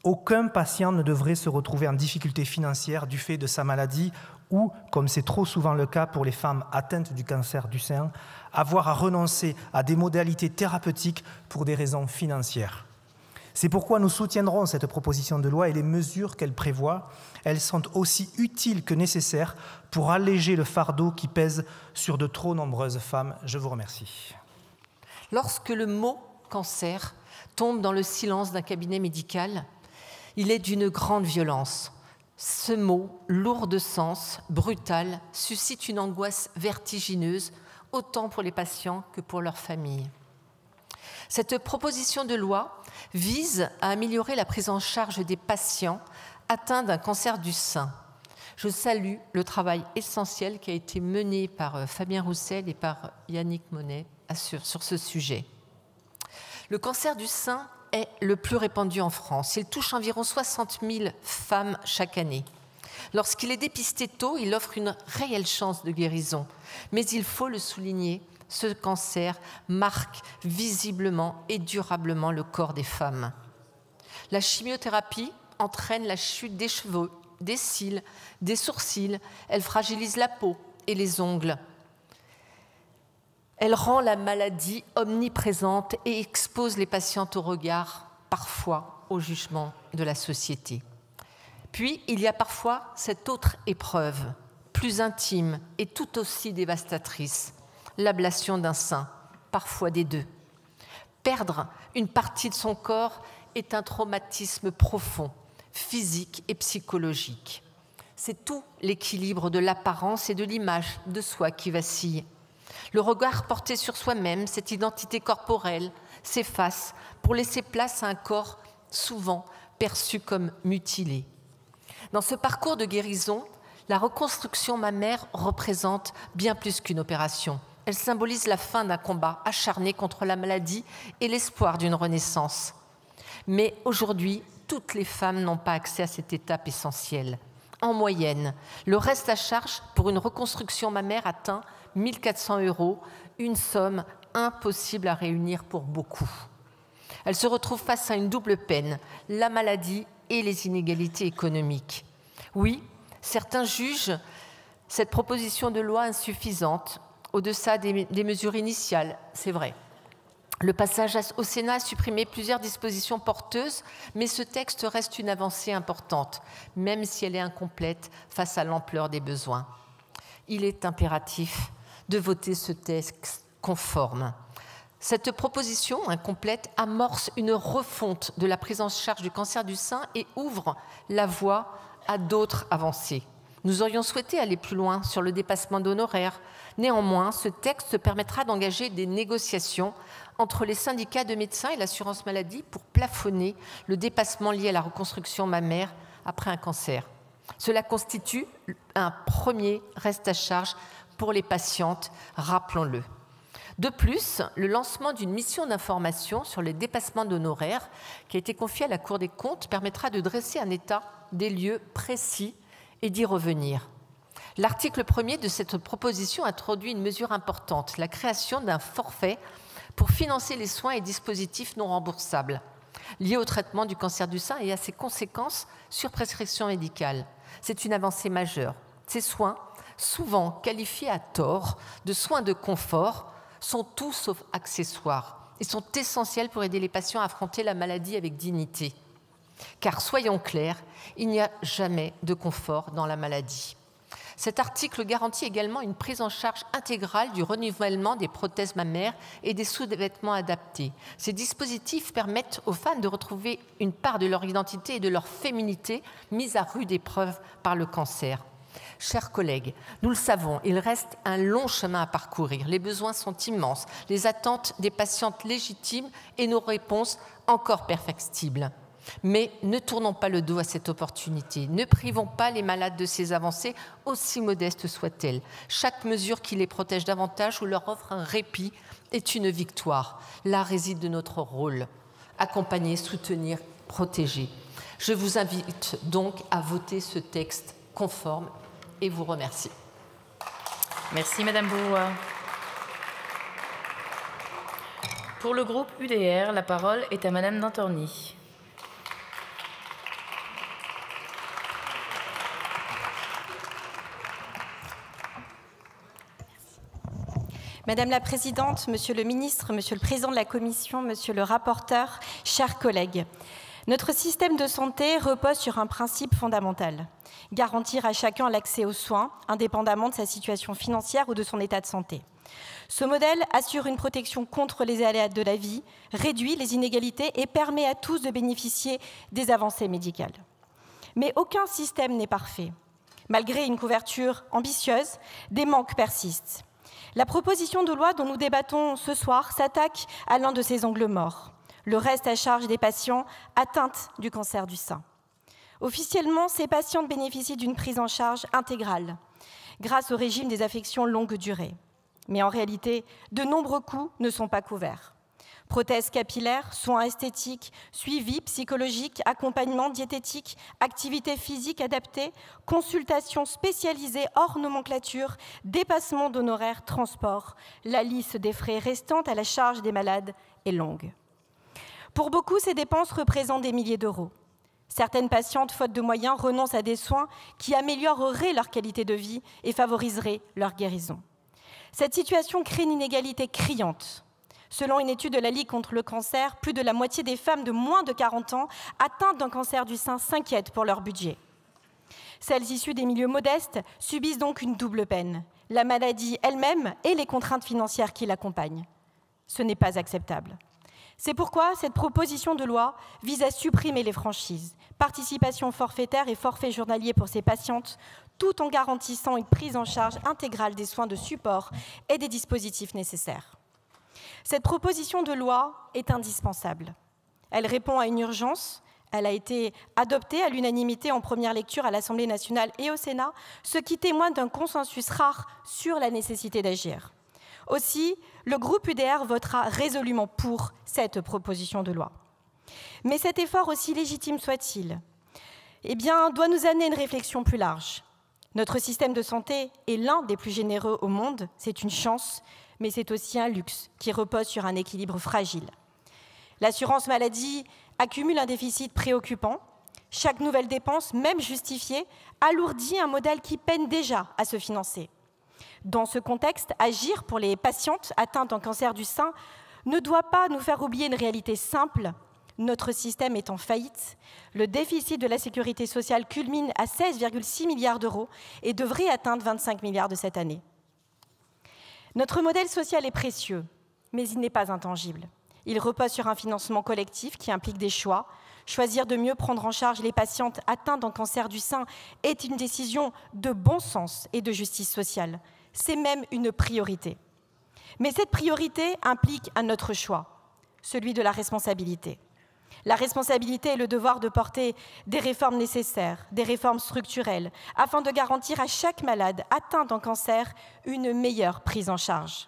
Aucun patient ne devrait se retrouver en difficulté financière du fait de sa maladie ou, comme c'est trop souvent le cas pour les femmes atteintes du cancer du sein, avoir à renoncer à des modalités thérapeutiques pour des raisons financières. C'est pourquoi nous soutiendrons cette proposition de loi et les mesures qu'elle prévoit. Elles sont aussi utiles que nécessaires pour alléger le fardeau qui pèse sur de trop nombreuses femmes. Je vous remercie. Lorsque le mot « cancer » tombe dans le silence d'un cabinet médical, il est d'une grande violence. Ce mot, lourd de sens, brutal, suscite une angoisse vertigineuse, autant pour les patients que pour leurs familles. Cette proposition de loi vise à améliorer la prise en charge des patients atteints d'un cancer du sein. Je salue le travail essentiel qui a été mené par Fabien Roussel et par Yannick Monet sur ce sujet. Le cancer du sein est le plus répandu en France. Il touche environ 60 000 femmes chaque année. Lorsqu'il est dépisté tôt, il offre une réelle chance de guérison. Mais il faut le souligner, ce cancer marque visiblement et durablement le corps des femmes. La chimiothérapie entraîne la chute des cheveux, des cils, des sourcils. Elle fragilise la peau et les ongles. Elle rend la maladie omniprésente et expose les patientes au regard, parfois au jugement de la société. Puis, il y a parfois cette autre épreuve, plus intime et tout aussi dévastatrice, l'ablation d'un sein, parfois des deux. Perdre une partie de son corps est un traumatisme profond, physique et psychologique. C'est tout l'équilibre de l'apparence et de l'image de soi qui vacille. Le regard porté sur soi-même, cette identité corporelle, s'efface pour laisser place à un corps souvent perçu comme mutilé. Dans ce parcours de guérison, la reconstruction mammaire représente bien plus qu'une opération. Elle symbolise la fin d'un combat acharné contre la maladie et l'espoir d'une renaissance. Mais aujourd'hui, toutes les femmes n'ont pas accès à cette étape essentielle. En moyenne, le reste à charge pour une reconstruction mammaire atteint 1 400 €, une somme impossible à réunir pour beaucoup. Elle se retrouve face à une double peine, la maladie et les inégalités économiques. Oui, certains jugent cette proposition de loi insuffisante, au-deçà des mesures initiales, c'est vrai. Le passage au Sénat a supprimé plusieurs dispositions porteuses, mais ce texte reste une avancée importante, même si elle est incomplète face à l'ampleur des besoins. Il est impératif de voter ce texte conforme. Cette proposition incomplète amorce une refonte de la prise en charge du cancer du sein et ouvre la voie à d'autres avancées. Nous aurions souhaité aller plus loin sur le dépassement d'honoraires. Néanmoins, ce texte permettra d'engager des négociations entre les syndicats de médecins et l'assurance maladie pour plafonner le dépassement lié à la reconstruction mammaire après un cancer. Cela constitue un premier reste à charge pour les patientes, rappelons-le. De plus, le lancement d'une mission d'information sur les dépassements d'honoraires qui a été confiée à la Cour des comptes permettra de dresser un état des lieux précis et d'y revenir. L'article 1er de cette proposition introduit une mesure importante, la création d'un forfait pour financer les soins et dispositifs non remboursables liés au traitement du cancer du sein et à ses conséquences sur prescription médicale. C'est une avancée majeure. Ces soins, souvent qualifiés à tort de soins de confort, sont tout sauf accessoires. Ils sont essentiels pour aider les patients à affronter la maladie avec dignité. Car soyons clairs, il n'y a jamais de confort dans la maladie. Cet article garantit également une prise en charge intégrale du renouvellement des prothèses mammaires et des sous-vêtements adaptés. Ces dispositifs permettent aux femmes de retrouver une part de leur identité et de leur féminité mise à rude épreuve par le cancer. Chers collègues, nous le savons, il reste un long chemin à parcourir. Les besoins sont immenses, les attentes des patientes légitimes et nos réponses encore perfectibles. Mais ne tournons pas le dos à cette opportunité. Ne privons pas les malades de ces avancées, aussi modestes soient-elles. Chaque mesure qui les protège davantage ou leur offre un répit est une victoire. Là réside notre rôle. Accompagner, soutenir, protéger. Je vous invite donc à voter ce texte conforme et vous remercie. Merci Madame Bourouat. Pour le groupe UDR, la parole est à Madame Dantorny. Madame la Présidente, Monsieur le Ministre, Monsieur le Président de la Commission, Monsieur le rapporteur, chers collègues, notre système de santé repose sur un principe fondamental, garantir à chacun l'accès aux soins, indépendamment de sa situation financière ou de son état de santé. Ce modèle assure une protection contre les aléas de la vie, réduit les inégalités et permet à tous de bénéficier des avancées médicales. Mais aucun système n'est parfait. Malgré une couverture ambitieuse, des manques persistent. La proposition de loi dont nous débattons ce soir s'attaque à l'un de ces angles morts, le reste à charge des patients atteints du cancer du sein. Officiellement, ces patientes bénéficient d'une prise en charge intégrale grâce au régime des affections longue durée. Mais en réalité, de nombreux coûts ne sont pas couverts. Prothèses capillaires, soins esthétiques, suivi psychologique, accompagnement diététique, activités physiques adaptées, consultations spécialisées hors nomenclature, dépassement d'honoraires, transport. La liste des frais restant à la charge des malades est longue. Pour beaucoup, ces dépenses représentent des milliers d'euros. Certaines patientes, faute de moyens, renoncent à des soins qui amélioreraient leur qualité de vie et favoriseraient leur guérison. Cette situation crée une inégalité criante. Selon une étude de la Ligue contre le cancer, plus de la moitié des femmes de moins de 40 ans atteintes d'un cancer du sein s'inquiètent pour leur budget. Celles issues des milieux modestes subissent donc une double peine, la maladie elle-même et les contraintes financières qui l'accompagnent. Ce n'est pas acceptable. C'est pourquoi cette proposition de loi vise à supprimer les franchises, participation forfaitaire et forfait journalier pour ces patientes, tout en garantissant une prise en charge intégrale des soins de support et des dispositifs nécessaires. Cette proposition de loi est indispensable. Elle répond à une urgence. Elle a été adoptée à l'unanimité en première lecture à l'Assemblée nationale et au Sénat, ce qui témoigne d'un consensus rare sur la nécessité d'agir. Aussi, le groupe UDR votera résolument pour cette proposition de loi. Mais cet effort, aussi légitime soit-il, doit nous amener à une réflexion plus large. Notre système de santé est l'un des plus généreux au monde, c'est une chance, mais c'est aussi un luxe qui repose sur un équilibre fragile. L'assurance maladie accumule un déficit préoccupant. Chaque nouvelle dépense, même justifiée, alourdit un modèle qui peine déjà à se financer. Dans ce contexte, agir pour les patientes atteintes d'un cancer du sein ne doit pas nous faire oublier une réalité simple. Notre système est en faillite. Le déficit de la sécurité sociale culmine à 16,6 milliards d'euros et devrait atteindre 25 milliards de cette année. Notre modèle social est précieux, mais il n'est pas intangible. Il repose sur un financement collectif qui implique des choix. Choisir de mieux prendre en charge les patientes atteintes d'un cancer du sein est une décision de bon sens et de justice sociale. C'est même une priorité. Mais cette priorité implique un autre choix, celui de la responsabilité. La responsabilité et le devoir de porter des réformes nécessaires, des réformes structurelles, afin de garantir à chaque malade atteint d'un cancer une meilleure prise en charge.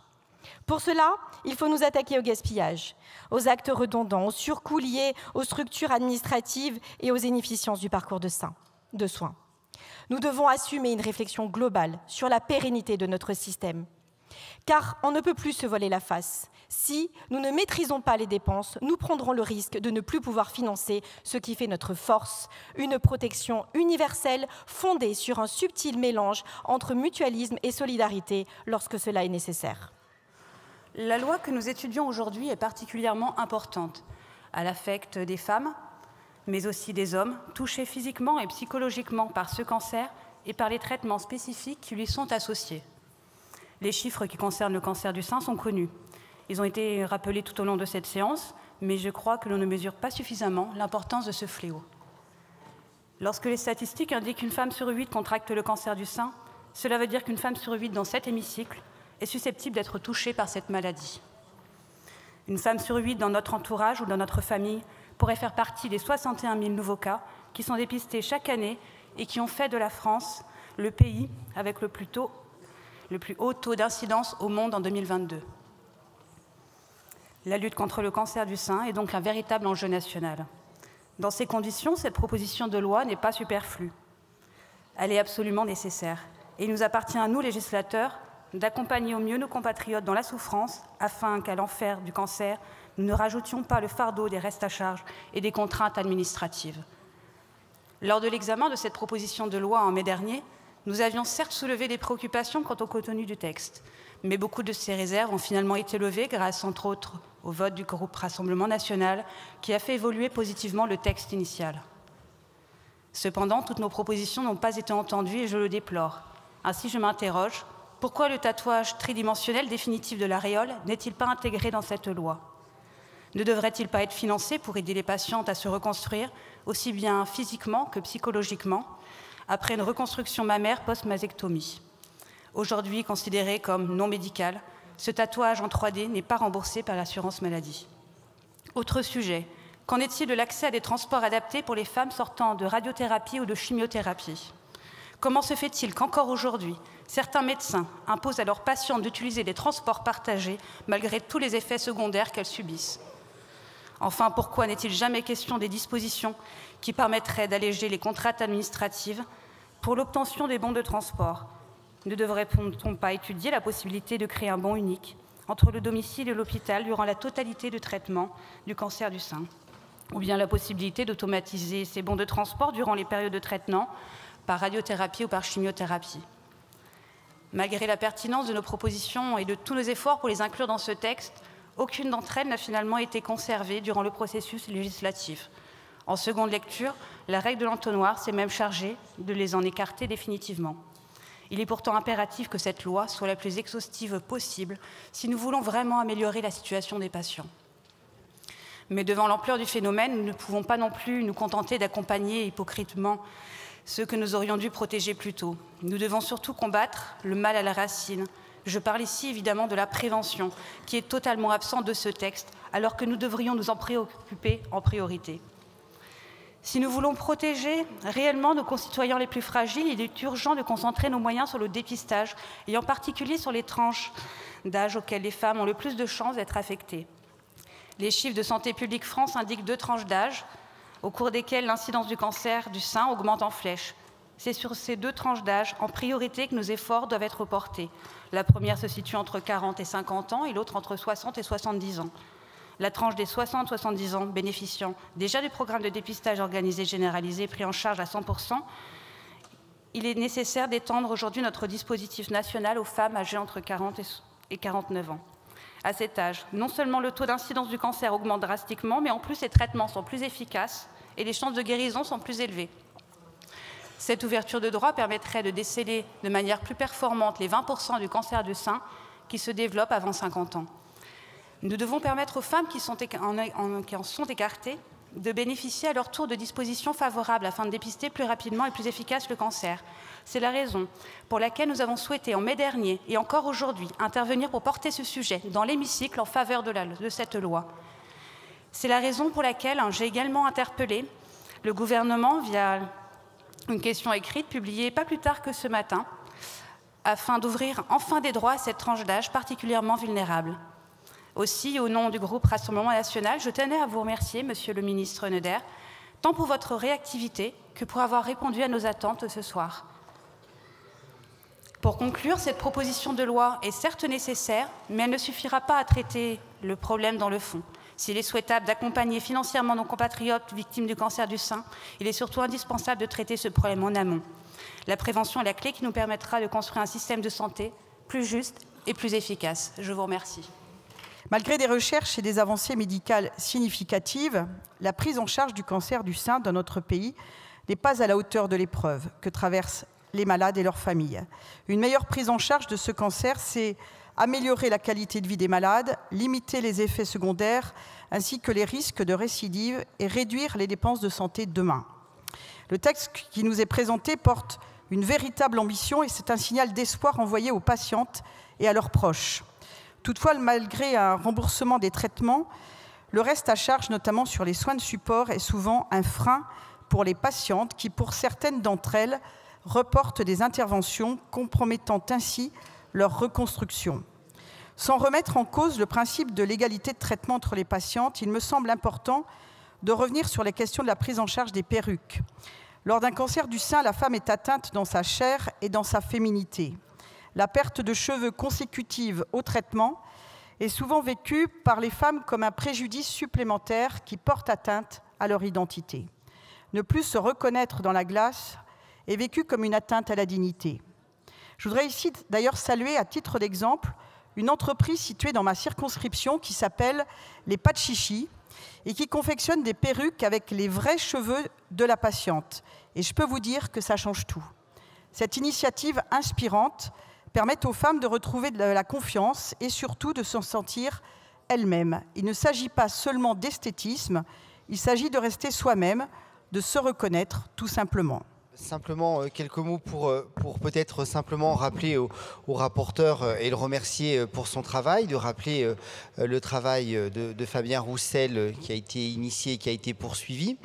Pour cela, il faut nous attaquer au gaspillage, aux actes redondants, aux surcoûts liés aux structures administratives et aux inefficiences du parcours de soins. Nous devons assumer une réflexion globale sur la pérennité de notre système. Car on ne peut plus se voiler la face. Si nous ne maîtrisons pas les dépenses, nous prendrons le risque de ne plus pouvoir financer ce qui fait notre force, une protection universelle fondée sur un subtil mélange entre mutualisme et solidarité lorsque cela est nécessaire. La loi que nous étudions aujourd'hui est particulièrement importante. Elle affecte des femmes, mais aussi des hommes, touchés physiquement et psychologiquement par ce cancer et par les traitements spécifiques qui lui sont associés. Les chiffres qui concernent le cancer du sein sont connus. Ils ont été rappelés tout au long de cette séance, mais je crois que l'on ne mesure pas suffisamment l'importance de ce fléau. Lorsque les statistiques indiquent qu'une femme sur 8 contracte le cancer du sein, cela veut dire qu'une femme sur 8 dans cet hémicycle est susceptible d'être touchée par cette maladie. Une femme sur 8 dans notre entourage ou dans notre famille pourrait faire partie des 61 000 nouveaux cas qui sont dépistés chaque année et qui ont fait de la France le pays avec le plus haut taux d'incidence au monde en 2022. La lutte contre le cancer du sein est donc un véritable enjeu national. Dans ces conditions, cette proposition de loi n'est pas superflue. Elle est absolument nécessaire. Et il nous appartient à nous, législateurs, d'accompagner au mieux nos compatriotes dans la souffrance afin qu'à l'enfer du cancer, nous ne rajoutions pas le fardeau des restes à charge et des contraintes administratives. Lors de l'examen de cette proposition de loi en mai dernier, nous avions certes soulevé des préoccupations quant au contenu du texte, mais beaucoup de ces réserves ont finalement été levées grâce, entre autres, au vote du groupe Rassemblement national qui a fait évoluer positivement le texte initial. Cependant, toutes nos propositions n'ont pas été entendues et je le déplore. Ainsi, je m'interroge, pourquoi le tatouage tridimensionnel définitif de l'aréole n'est-il pas intégré dans cette loi? Ne devrait-il pas être financé pour aider les patientes à se reconstruire, aussi bien physiquement que psychologiquement, après une reconstruction mammaire post-mastectomie? Aujourd'hui considéré comme non médical, ce tatouage en 3D n'est pas remboursé par l'assurance maladie. Autre sujet, qu'en est-il de l'accès à des transports adaptés pour les femmes sortant de radiothérapie ou de chimiothérapie? Comment se fait-il qu'encore aujourd'hui, certains médecins imposent à leurs patientes d'utiliser des transports partagés malgré tous les effets secondaires qu'elles subissent? Enfin, pourquoi n'est-il jamais question des dispositions qui permettraient d'alléger les contraintes administratives pour l'obtention des bons de transport? Ne devrait-on pas étudier la possibilité de créer un bon unique entre le domicile et l'hôpital durant la totalité du traitement du cancer du sein? Ou bien la possibilité d'automatiser ces bons de transport durant les périodes de traitement par radiothérapie ou par chimiothérapie? Malgré la pertinence de nos propositions et de tous nos efforts pour les inclure dans ce texte, aucune d'entre elles n'a finalement été conservée durant le processus législatif. En seconde lecture, la règle de l'entonnoir s'est même chargée de les en écarter définitivement. Il est pourtant impératif que cette loi soit la plus exhaustive possible si nous voulons vraiment améliorer la situation des patients. Mais devant l'ampleur du phénomène, nous ne pouvons pas non plus nous contenter d'accompagner hypocritement ceux que nous aurions dû protéger plus tôt. Nous devons surtout combattre le mal à la racine. Je parle ici évidemment de la prévention, qui est totalement absente de ce texte, alors que nous devrions nous en préoccuper en priorité. Si nous voulons protéger réellement nos concitoyens les plus fragiles, il est urgent de concentrer nos moyens sur le dépistage, et en particulier sur les tranches d'âge auxquelles les femmes ont le plus de chances d'être affectées. Les chiffres de Santé publique France indiquent 2 tranches d'âge, au cours desquelles l'incidence du cancer du sein augmente en flèche. C'est sur ces 2 tranches d'âge, en priorité, que nos efforts doivent être portés. La première se situe entre 40 et 50 ans et l'autre entre 60 et 70 ans. La tranche des 60-70 ans bénéficiant déjà du programme de dépistage organisé, généralisé, pris en charge à 100%, il est nécessaire d'étendre aujourd'hui notre dispositif national aux femmes âgées entre 40 et 49 ans. À cet âge, non seulement le taux d'incidence du cancer augmente drastiquement, mais en plus les traitements sont plus efficaces et les chances de guérison sont plus élevées. Cette ouverture de droit permettrait de déceler de manière plus performante les 20% du cancer du sein qui se développent avant 50 ans. Nous devons permettre aux femmes qui en sont écartées de bénéficier à leur tour de dispositions favorables afin de dépister plus rapidement et plus efficace le cancer. C'est la raison pour laquelle nous avons souhaité en mai dernier et encore aujourd'hui intervenir pour porter ce sujet dans l'hémicycle en faveur de cette loi. C'est la raison pour laquelle j'ai également interpellé le gouvernement via une question écrite publiée pas plus tard que ce matin, afin d'ouvrir enfin des droits à cette tranche d'âge particulièrement vulnérable. Aussi, au nom du groupe Rassemblement National, je tenais à vous remercier, Monsieur le ministre Neuder, tant pour votre réactivité que pour avoir répondu à nos attentes ce soir. Pour conclure, cette proposition de loi est certes nécessaire, mais elle ne suffira pas à traiter le problème dans le fond. S'il est souhaitable d'accompagner financièrement nos compatriotes victimes du cancer du sein, il est surtout indispensable de traiter ce problème en amont. La prévention est la clé qui nous permettra de construire un système de santé plus juste et plus efficace. Je vous remercie. Malgré des recherches et des avancées médicales significatives, la prise en charge du cancer du sein dans notre pays n'est pas à la hauteur de l'épreuve que traversent les malades et leurs familles. Une meilleure prise en charge de ce cancer, c'est améliorer la qualité de vie des malades, limiter les effets secondaires ainsi que les risques de récidive et réduire les dépenses de santé demain. Le texte qui nous est présenté porte une véritable ambition et c'est un signal d'espoir envoyé aux patientes et à leurs proches. Toutefois, malgré un remboursement des traitements, le reste à charge, notamment sur les soins de support, est souvent un frein pour les patientes qui, pour certaines d'entre elles, reportent des interventions compromettant ainsi leur reconstruction. Sans remettre en cause le principe de l'égalité de traitement entre les patientes, il me semble important de revenir sur les questions de la prise en charge des perruques. Lors d'un cancer du sein, la femme est atteinte dans sa chair et dans sa féminité. La perte de cheveux consécutive au traitement est souvent vécue par les femmes comme un préjudice supplémentaire qui porte atteinte à leur identité. Ne plus se reconnaître dans la glace est vécu comme une atteinte à la dignité. Je voudrais ici d'ailleurs saluer à titre d'exemple une entreprise située dans ma circonscription qui s'appelle les Pas de Chichi et qui confectionne des perruques avec les vrais cheveux de la patiente. Et je peux vous dire que ça change tout. Cette initiative inspirante permet aux femmes de retrouver de la confiance et surtout de s'en sentir elles-mêmes. Il ne s'agit pas seulement d'esthétisme, il s'agit de rester soi-même, de se reconnaître tout simplement. Simplement quelques mots pour peut-être simplement rappeler au rapporteur et le remercier pour son travail, de rappeler le travail de Fabien Roussel qui a été initié et qui a été poursuivi.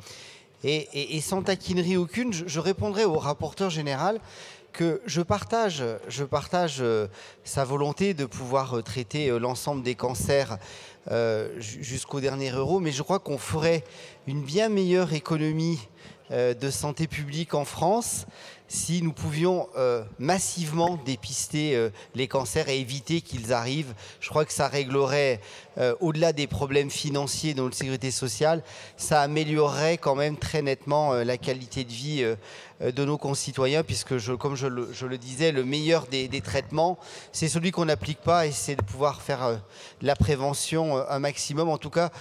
Et sans taquinerie aucune, je répondrai au rapporteur général que je partage sa volonté de pouvoir traiter l'ensemble des cancers jusqu'au dernier euro, mais je crois qu'on ferait une bien meilleure économie de santé publique en France si nous pouvions massivement dépister les cancers et éviter qu'ils arrivent. Je crois que ça réglerait, au-delà des problèmes financiers de notre sécurité sociale, ça améliorerait quand même très nettement la qualité de vie de nos concitoyens, puisque, comme je le disais, le meilleur des traitements, c'est celui qu'on n'applique pas, et c'est de pouvoir faire de la prévention un maximum. En tout cas,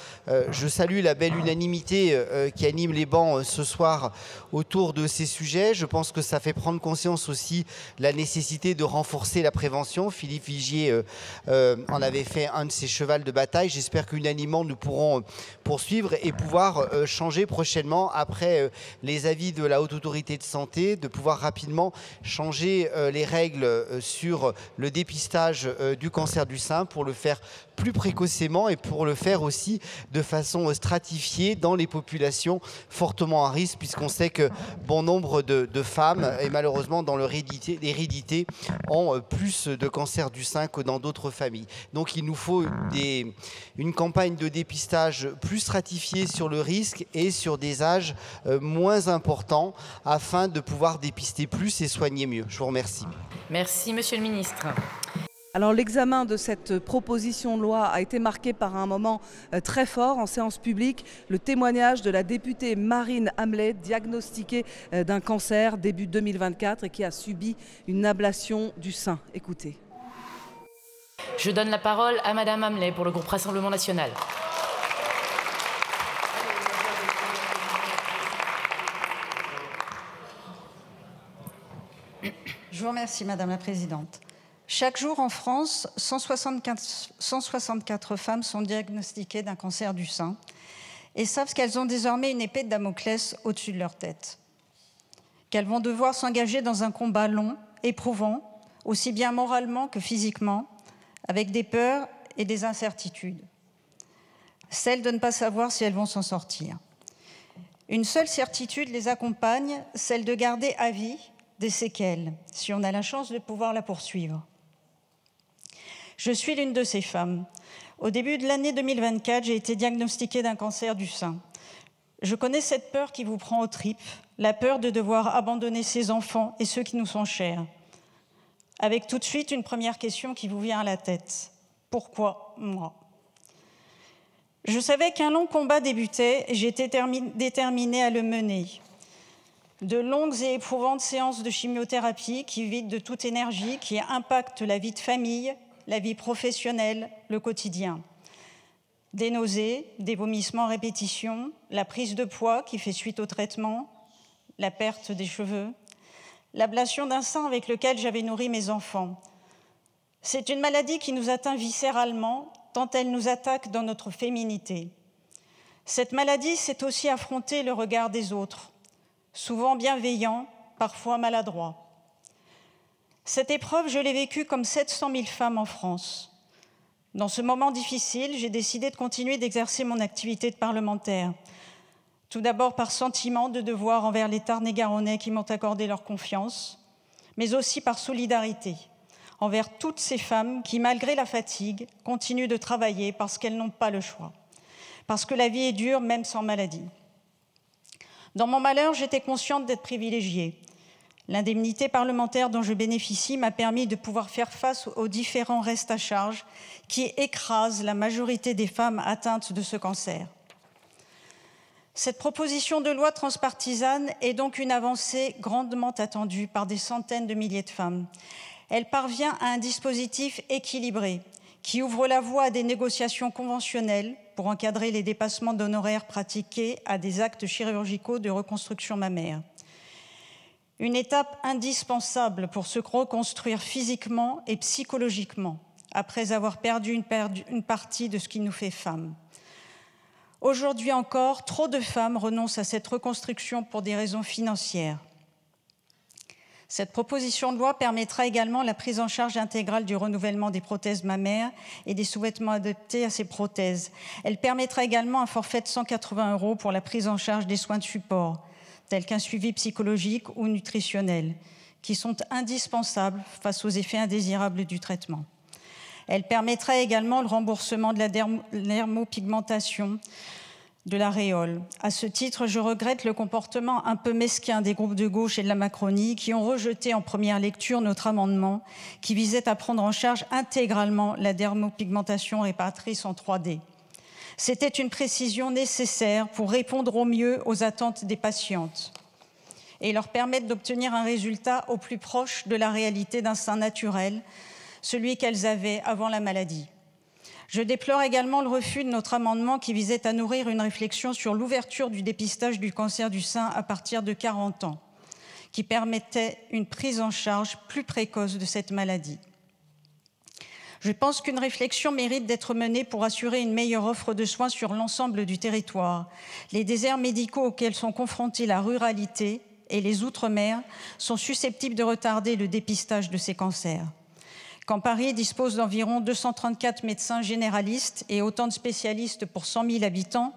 je salue la belle unanimité qui anime les bancs ce soir autour de ces sujets. Je pense que ça fait prendre conscience aussi de la nécessité de renforcer la prévention. Philippe Vigier en avait fait un de ses chevals de bataille. J'espère qu'unanimement, nous pourrons poursuivre et pouvoir changer prochainement, après les avis de la Haute Autorité de Santé, de pouvoir rapidement changer les règles sur le dépistage du cancer du sein pour le faire plus précocement et pour le faire aussi de façon stratifiée dans les populations fortement à risque, puisqu'on sait que bon nombre de femmes, et malheureusement dans leur hérédité, ont plus de cancer du sein que dans d'autres familles. Donc il nous faut une campagne de dépistage plus stratifiée sur le risque et sur des âges moins importants, afin de pouvoir dépister plus et soigner mieux. Je vous remercie. Merci, Monsieur le Ministre. Alors l'examen de cette proposition de loi a été marqué par un moment très fort en séance publique, le témoignage de la députée Marine Hamlet, diagnostiquée d'un cancer début 2024 et qui a subi une ablation du sein. Écoutez. Je donne la parole à Madame Hamlet pour le groupe Rassemblement National. Je vous remercie, Madame la Présidente. Chaque jour en France, 164 femmes sont diagnostiquées d'un cancer du sein et savent qu'elles ont désormais une épée de Damoclès au-dessus de leur tête. Qu'elles vont devoir s'engager dans un combat long, éprouvant, aussi bien moralement que physiquement, avec des peurs et des incertitudes. celle de ne pas savoir si elles vont s'en sortir. Une seule certitude les accompagne, celle de garder à vie des séquelles, si on a la chance de pouvoir la poursuivre. Je suis l'une de ces femmes. Au début de l'année 2024, j'ai été diagnostiquée d'un cancer du sein. Je connais cette peur qui vous prend aux tripes, la peur de devoir abandonner ses enfants et ceux qui nous sont chers. Avec tout de suite une première question qui vous vient à la tête. Pourquoi moi ? Je savais qu'un long combat débutait et j'étais déterminée à le mener. De longues et éprouvantes séances de chimiothérapie qui vident de toute énergie, qui impactent la vie de famille, la vie professionnelle, le quotidien. Des nausées, des vomissements à répétition, la prise de poids qui fait suite au traitement, la perte des cheveux, l'ablation d'un sein avec lequel j'avais nourri mes enfants. C'est une maladie qui nous atteint viscéralement, tant elle nous attaque dans notre féminité. Cette maladie, c'est aussi affronter le regard des autres, souvent bienveillant, parfois maladroit. Cette épreuve, je l'ai vécue comme 700 000 femmes en France. Dans ce moment difficile, j'ai décidé de continuer d'exercer mon activité de parlementaire. Tout d'abord par sentiment de devoir envers les Tarn-et-Garonnais qui m'ont accordé leur confiance, mais aussi par solidarité envers toutes ces femmes qui, malgré la fatigue, continuent de travailler parce qu'elles n'ont pas le choix, parce que la vie est dure même sans maladie. Dans mon malheur, j'étais consciente d'être privilégiée. L'indemnité parlementaire dont je bénéficie m'a permis de pouvoir faire face aux différents restes à charge qui écrasent la majorité des femmes atteintes de ce cancer. Cette proposition de loi transpartisane est donc une avancée grandement attendue par des centaines de milliers de femmes. Elle parvient à un dispositif équilibré qui ouvre la voie à des négociations conventionnelles pour encadrer les dépassements d'honoraires pratiqués à des actes chirurgicaux de reconstruction mammaire. Une étape indispensable pour se reconstruire physiquement et psychologiquement après avoir perdu une partie de ce qui nous fait femmes. Aujourd'hui encore, trop de femmes renoncent à cette reconstruction pour des raisons financières. Cette proposition de loi permettra également la prise en charge intégrale du renouvellement des prothèses mammaires et des sous-vêtements adaptés à ces prothèses. Elle permettra également un forfait de 180 € pour la prise en charge des soins de support, tels qu'un suivi psychologique ou nutritionnel, qui sont indispensables face aux effets indésirables du traitement. Elle permettra également le remboursement de la dermopigmentation de l'aréole. À ce titre, je regrette le comportement un peu mesquin des groupes de gauche et de la Macronie qui ont rejeté en première lecture notre amendement qui visait à prendre en charge intégralement la dermopigmentation réparatrice en 3D. C'était une précision nécessaire pour répondre au mieux aux attentes des patientes et leur permettre d'obtenir un résultat au plus proche de la réalité d'un sein naturel, celui qu'elles avaient avant la maladie. Je déplore également le refus de notre amendement qui visait à nourrir une réflexion sur l'ouverture du dépistage du cancer du sein à partir de 40 ans, qui permettait une prise en charge plus précoce de cette maladie. Je pense qu'une réflexion mérite d'être menée pour assurer une meilleure offre de soins sur l'ensemble du territoire. Les déserts médicaux auxquels sont confrontés la ruralité et les outre-mer sont susceptibles de retarder le dépistage de ces cancers. Quand Paris dispose d'environ 234 médecins généralistes et autant de spécialistes pour 100 000 habitants,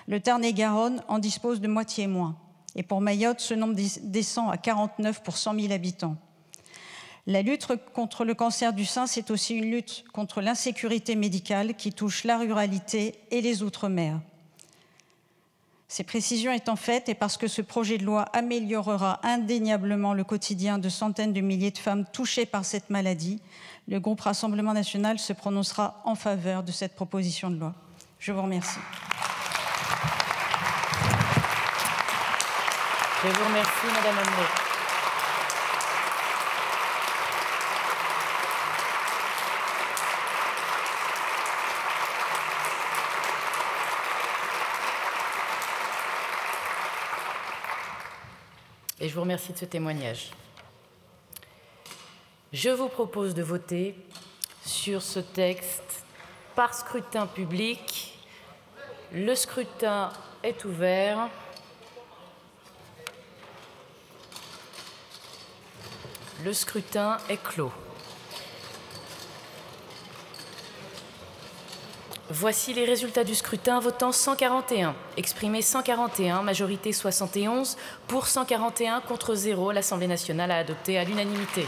le Tarn-et-Garonne en dispose de moitié moins. Et pour Mayotte, ce nombre descend à 49 pour 100 000 habitants. La lutte contre le cancer du sein, c'est aussi une lutte contre l'insécurité médicale qui touche la ruralité et les outre-mer. Ces précisions étant faites, et parce que ce projet de loi améliorera indéniablement le quotidien de centaines de milliers de femmes touchées par cette maladie, le groupe Rassemblement national se prononcera en faveur de cette proposition de loi. Je vous remercie. Je vous remercie, Madame Amlot. Et je vous remercie de ce témoignage. Je vous propose de voter sur ce texte par scrutin public. Le scrutin est ouvert. Le scrutin est clos. Voici les résultats du scrutin. Votant 141, exprimé 141, majorité 71, pour 141, contre 0. L'Assemblée nationale a adopté à l'unanimité.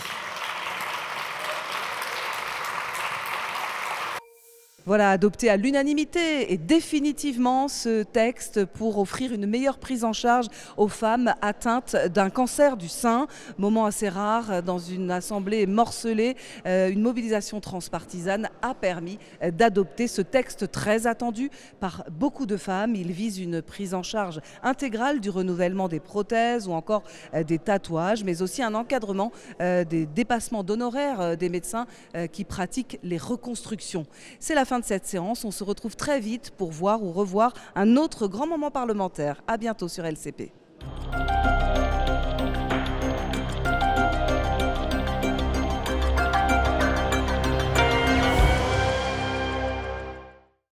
Voilà, adopté à l'unanimité et définitivement ce texte pour offrir une meilleure prise en charge aux femmes atteintes d'un cancer du sein. Moment assez rare dans une assemblée morcelée. Une mobilisation transpartisane a permis d'adopter ce texte très attendu par beaucoup de femmes. Il vise une prise en charge intégrale du renouvellement des prothèses ou encore des tatouages, mais aussi un encadrement des dépassements d'honoraires des médecins qui pratiquent les reconstructions. C'est la fin de cette séance. On se retrouve très vite pour voir ou revoir un autre grand moment parlementaire. À bientôt sur LCP.